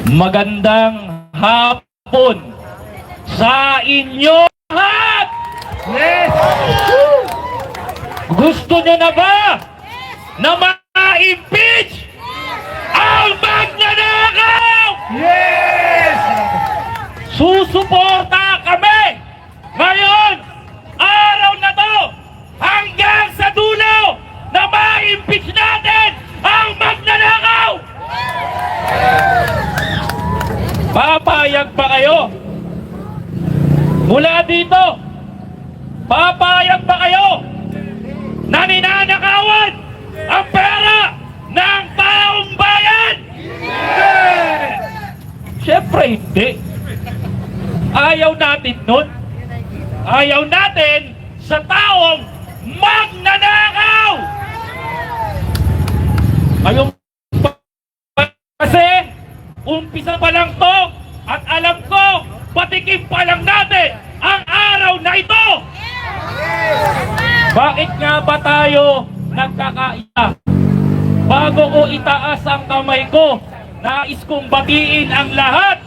Magandang hapon sa inyo lahat! Yes! Gusto nyo na ba na ma-impeach ang magnanakaw? Yes! Susuporta kami ngayon, araw na to, hanggang sa dulo na ma-impeach natin ang magnanakaw! Papayag ba kayo? Mula dito, papayag ba kayo na ninanakawan ang pera ng taong bayan? Siyempre hindi. Ayaw natin nun. Ayaw natin sa taong magnanakaw. Ayun kasi umpisa pa lang to at alam ko patikim pa lang natin ang araw na ito. Bakit nga ba tayo nagkakaisa? Bago ko itaas ang kamay ko, nais kong batiin ang lahat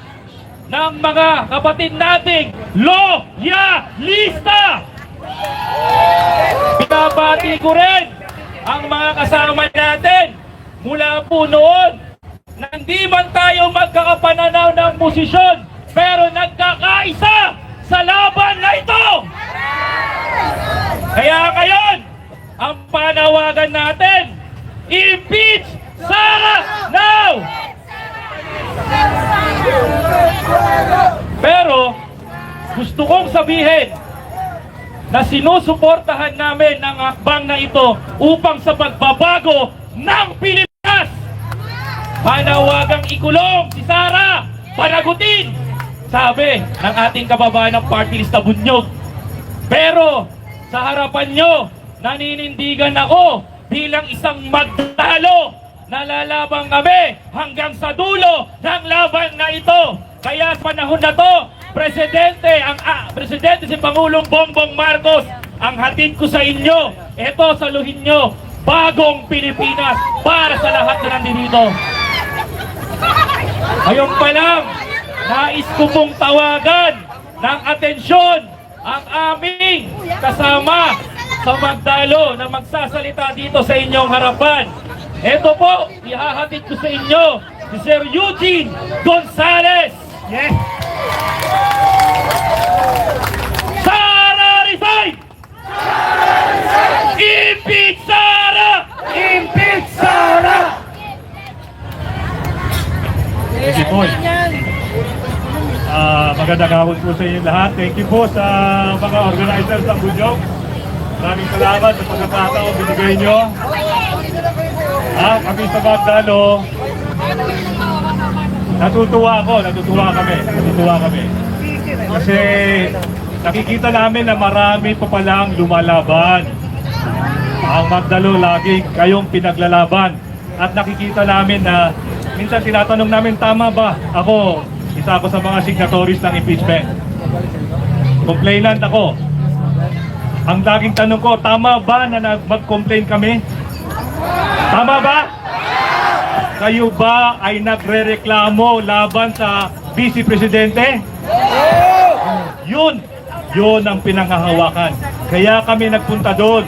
ng mga kapatid nating loyalista. Pinabati ko rin ang mga kasama natin mula po noon na hindi man tayo magkakapananaw ng posisyon pero nagkakaisa sa laban na ito. Kaya ngayon, ang panawagan natin, impeach Sara now! Pero gusto kong sabihin na sinusuportahan namin ang akbang na ito upang sa pagbabago ng Pilipinas. Panawagang ikulong si Sara, panagutin, sabi ng ating kababayan ng party list na Bunyog. Pero sa harapan nyo, naninindigan ako bilang isang magdalo na lalabang kami hanggang sa dulo ng laban na ito. Kaya sa panahon na to, Presidente si Pangulong Bongbong Marcos, ang hatid ko sa inyo, eto saluhin nyo, bagong Pilipinas para sa lahat na nandito. Ngayon pa lang, nais ko pong tawagan ng atensyon ang aming kasama sa magdalo na magsasalita dito sa inyong harapan. Ito po, ihahatid ko sa inyo si Sir Eugene Gonzales. Yes! Sara resign! Impeach Sara! Impeach Sara! Thank you po. Magandang hapon po sa inyo lahat. Thank you po sa mga organizers ng Bunyog. Maraming salamat sa pagkakataon binigay nyo. Kami sa Magdalo, natutuwa kami. Kasi nakikita namin na marami pa palang lumalaban. Ang Magdalo lagi kayong pinaglalaban. At nakikita namin na minsan tinatanong namin, tama ba? Isa ako sa mga signatories ng impeachment. Complainant ako. Ang laging tanong ko, tama ba na mag-complain kami? Tama ba? Kayo ba ay nagre-reklamo laban sa Vice Presidente? Yun ang pinanghahawakan. Kaya kami nagpunta doon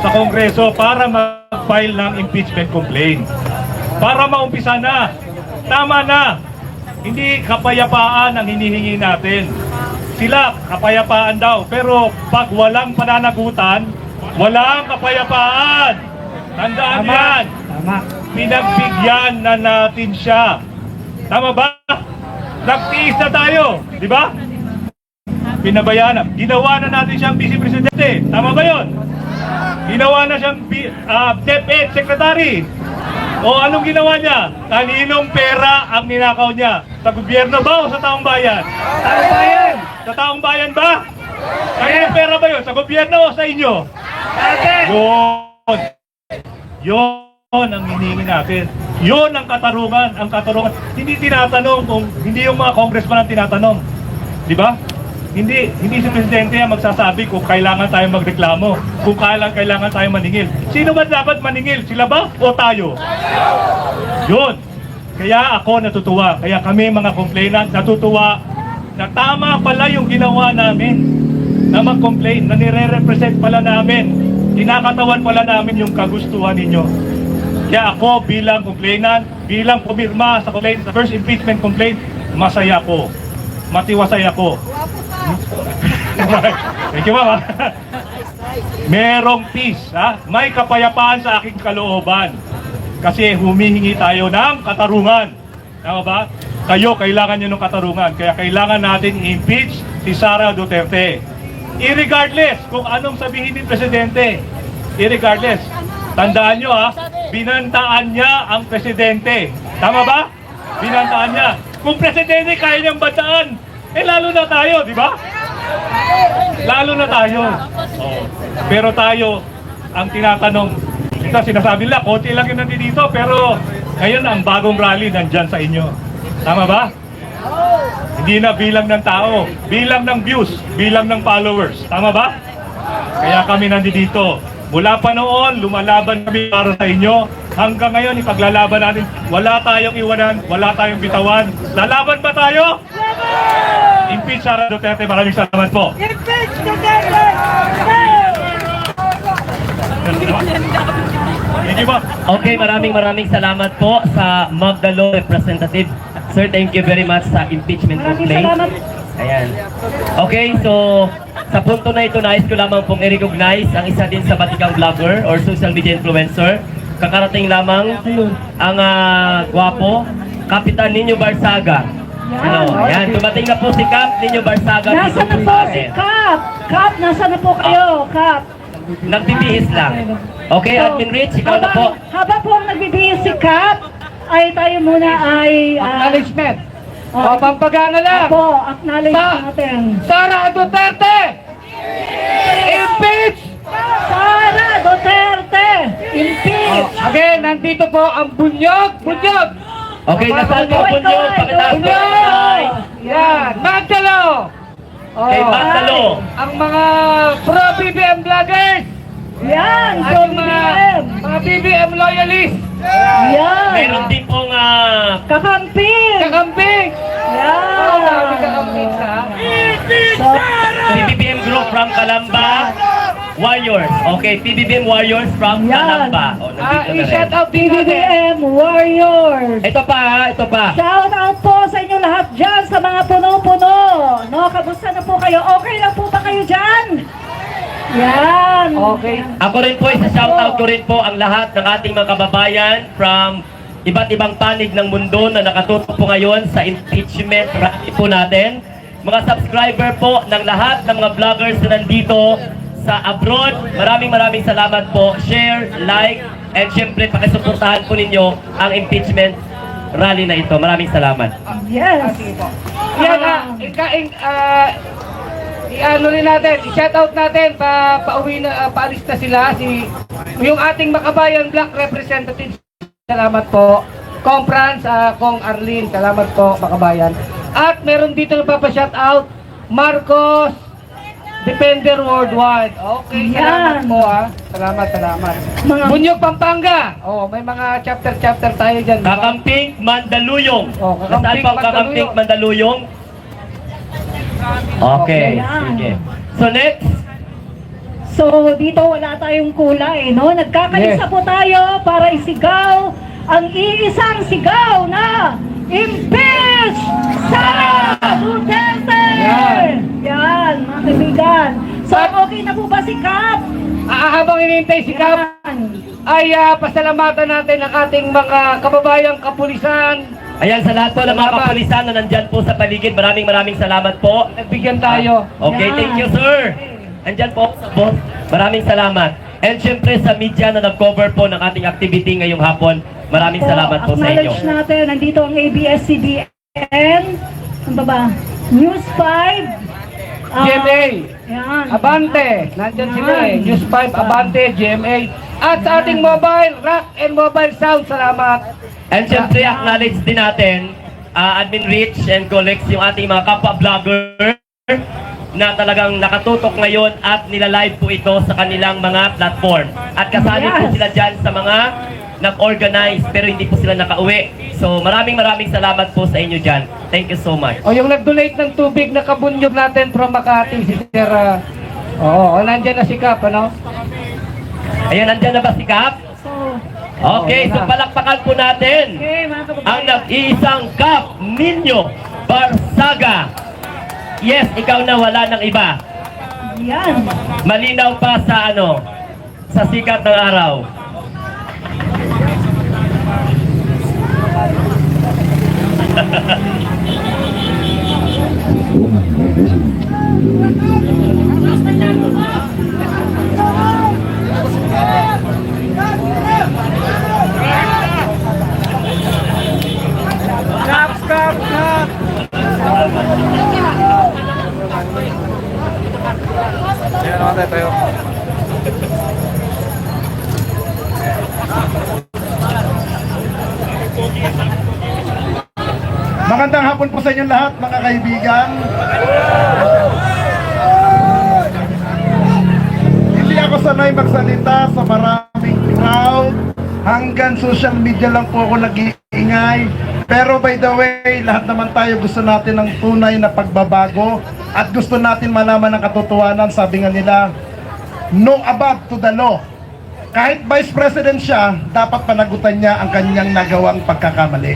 sa Kongreso para mag-file ng impeachment complaint. Para maumpisa na. Tama na. Hindi kapayapaan ang hinihingi natin. Sila, kapayapaan daw. Pero pag walang pananagutan, walang kapayapaan. Tandaan yan. Tama. Pinagbigyan na natin siya. Tama ba? Nagtiis na tayo. Di ba? Pinabayaan na. Ginawa na natin siyang vice presidente. Tama ba yun? Ginawa na siyang DepEd secretary. O anong ginawa niya? Kaninong pera ang ninakaw niya? Sa gobyerno ba o sa taong bayan? Taong bayan! Sa taong bayan ba? Kaninong pera ba yun? Sa gobyerno o sa inyo? Atin! Yun. Yun ang hinihingi natin. Yun ang katarungan. Ang katarungan. Hindi tinatanong kung hindi yung mga congressman ang tinatanong. Di ba? Hindi si Presidente ang magsasabi kung kailangan tayong magreklamo, kung kailangan tayong maningil. Sino ba dapat maningil? Sila ba o tayo? Yun. Kaya ako natutuwa. Kaya kami mga complainant natutuwa na tama pala yung ginawa namin na mag-complain, na nire-represent pala namin. Kinakatawan pala namin yung kagustuhan ninyo. Kaya ako bilang complainant, bilang pumirma sa complaint, sa first impeachment complaint, masaya ko. Matiwasay ako. Thank you, mama. Merong peace, ha? May kapayapaan sa aking kalooban. Kasi humihingi tayo ng katarungan. Tama ba? Kayo, kailangan nyo ng katarungan. Kaya kailangan natin i-impeach si Sara Duterte. Irregardless kung anong sabihin ni Presidente. Irregardless. Tandaan nyo, ha? Binantaan niya ang Presidente. Tama ba? Binantaan niya. Kung Presidente kaya niyang bantaan, eh lalo na tayo, di ba? Lalo na tayo. Oh. Pero tayo, ang tinatanong, ito sinasabi nila, konti lang yung nandito, pero ngayon ang bagong rally nandyan sa inyo. Tama ba? Hindi na bilang ng tao, bilang ng views, bilang ng followers. Tama ba? Kaya kami nandito. Mula pa noon, lumalaban kami para sa inyo. Hanggang ngayon, ipaglalaban natin. Wala tayong iwanan, wala tayong bitawan. Lalaban ba tayo? Impeach Sara Duterte. Maraming salamat po. Impeach Duterte! Hindi ba? Okay, maraming salamat po sa Magdalo representative. Sir, thank you very much sa impeachment Maraming complaint. salamat. Ayan. Okay, so sa punto na ito, nais ko lamang pong i-recognize ang isa din sa batikang vlogger or social media influencer. Kakarating lamang ang gwapo, Kapitan Nino Barsaga. Ano, ayan, dumating na po si Kap Nino Barsaga. Nasa na po si Kap? Kap, nasa na po kayo, Kap? Nagbibihis lang. Okay, Admin Rich, ikaw na po. Habang po ang nagbibihis si Kap, ay tayo muna ay... Acknowledgement. O, pampagana lang. Opo, acknowledge natin. Sara Duterte! Impeach! Sara Duterte! Impeach! Again, nandito po ang bunyog! Bunyog! Okay, nasaan po po nyo? Pakitaas po. Bunyog! Yan! Magdalo! Okay, Magdalo. Ang mga pro-BBM vloggers! Yan! At So, yung mga BBM! BBM loyalists! Yan! Meron din pong Kakamping! Kakambing! Yan! Marami kakambing sa... So, PBBM group from Calamba Warriors. Okay, PBBM Warriors from Yan. Calamba. O, nandito na rin. I-shout out din natin. PBBM Warriors! Ito pa, ito pa. Shout out po sa inyo lahat dyan sa mga puno-puno. No, kamusta na po kayo? Okay lang po ba kayo dyan? Yan. Okay. Ako rin po, isa-shoutout ko rin po ang lahat ng ating mga kababayan from iba't ibang panig ng mundo na nakatutok po ngayon sa impeachment rally po natin. Mga subscriber po ng lahat ng mga vloggers na nandito sa abroad. Maraming salamat po. Share, like, and syempre pakisuportahan po ninyo ang impeachment rally na ito. Maraming salamat. Yes. Yan i-ano rin natin, i-shoutout natin, pauwi na, paalis na sila, yung ating Makabayan Black representative. Salamat po. Kong Franz, Kong Arlene, salamat po, Makabayan. At meron dito na papa-shoutout, Marcos, Defender Worldwide. Okay, salamat Yan. po Salamat. Mga- Bunyog, Pampanga. Oh, may mga chapter tayo dyan. Kakamping Mandaluyong. Oh, Nasaan Kakamping po ang Kakamping Mandaluyong? Okay, Yan. sige. So next, So, dito wala tayong kulay, no? Nagkakalisa Yes. po tayo para isigaw ang iisang sigaw na Impeach hinihintay si Kap, ay pasalamatan natin ang ating mga kababayang kapulisan. Ayan, sa lahat po ng mga kapulisan na nandyan po sa paligid, maraming salamat po. Nagbigyan tayo. Okay, Yan. thank you, sir. Andyan po sa boss. Maraming salamat. And syempre sa media na nag-cover po ng ating activity ngayong hapon, maraming salamat po sa inyo. Acknowledge natin, nandito ang ABS-CBN, ano ba? News 5, GMA, yan. Abante, nandyan sila eh. News 5, Abante, GMA. At sa ating mobile, rock and mobile sound, salamat. And syempre, acknowledge din natin, Admin Rich and colleagues, yung ating mga kapwa-vlogger na talagang nakatutok ngayon at nilalive po ito sa kanilang mga platform. At kasali po Yes. sila dyan sa mga nag-organize pero hindi po sila nakauwi. So maraming salamat po sa inyo dyan. Thank you so much. O yung nag-donate ng tubig na kabunyog natin from Makati, si Sir, nandyan na si Kap, ano? Ayan, nandyan na ba si Kap? So, Okay, so palakpakan po natin okay, mga ang kababayan. nag-iisang Kap Ninyo Barsaga. Yes, ikaw na, wala ng iba. Yan. Malinaw pa sa sa sikat ng araw. Magandang hapon po sa inyong lahat, mga kaibigan. Hindi ako sanay magsalita sa maraming crowd. Hanggang social media lang po ako nag-iingay. Pero by the way, lahat naman tayo gusto natin ng tunay na pagbabago at gusto natin malaman ang katotohanan. Sabi nga nila, no above to the law. Kahit Vice President siya, dapat panagutan niya ang kanyang nagawang pagkakamali.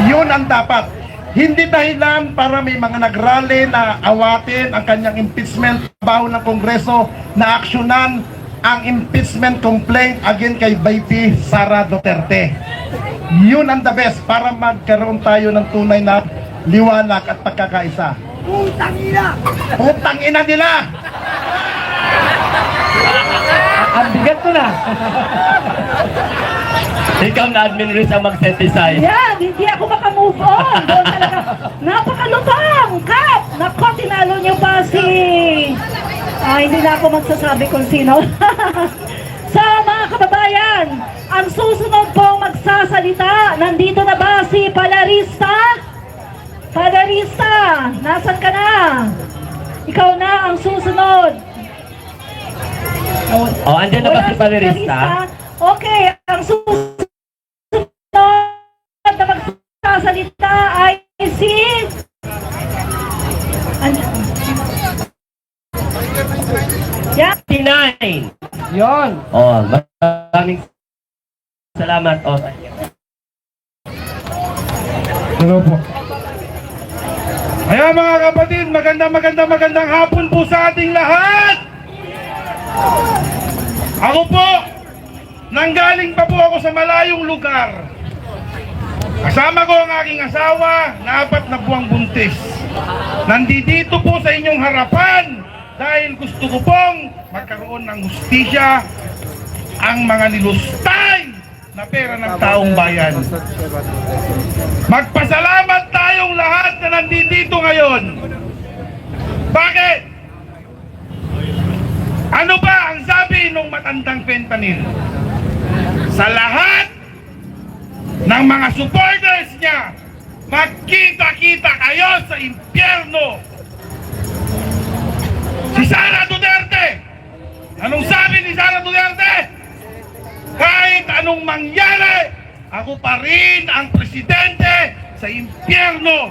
Yun ang dapat. Hindi dahilan para may mga nagrally na awatin ang kanyang impeachment, trabaho ng Kongreso na aksyonan ang impeachment complaint against kay Vice Sara Duterte. Yun ang the best para magkaroon tayo ng tunay na liwanag at pagkakaisa. Putang ina! Putang ina nila! Ang bigat ko na. Ikaw na, Admin Rich, ang mag-synthesize. Yan, hindi ako makamove on. Doon talaga. Napakalubang! Kap! Nako, tinalo niyo pa si... hindi na ako magsasabi kung sino. So, mga kababayan, ang susunod pong magsasalita, nandito na ba si Palarista? Palarista, nasan ka na? Ikaw na ang susunod. Oh, andyan na ba si Palerista? Okay, ang susunod na magsasalita ay si... Yan. 59. Yon. Oh, maraming salamat. Oh. Hello po. Ayan mga kapatid, magandang hapon po sa ating lahat. Ako po, nanggaling pa po ako sa malayong lugar. Kasama ko ang aking asawa na 4 na buwang buntis. Nandito po sa inyong harapan dahil gusto ko pong magkaroon ng hustisya ang mga nilustay na pera ng taong bayan. Magpasalamat tayong lahat na nandito ngayon. Bakit? Ano ba ang sabi nung matandang fentanyl? Sa lahat ng mga supporters niya, magkita-kita kayo sa impyerno. Si Sara Duterte, anong sabi ni Sara Duterte? Kahit anong mangyari, ako pa rin ang presidente sa impyerno.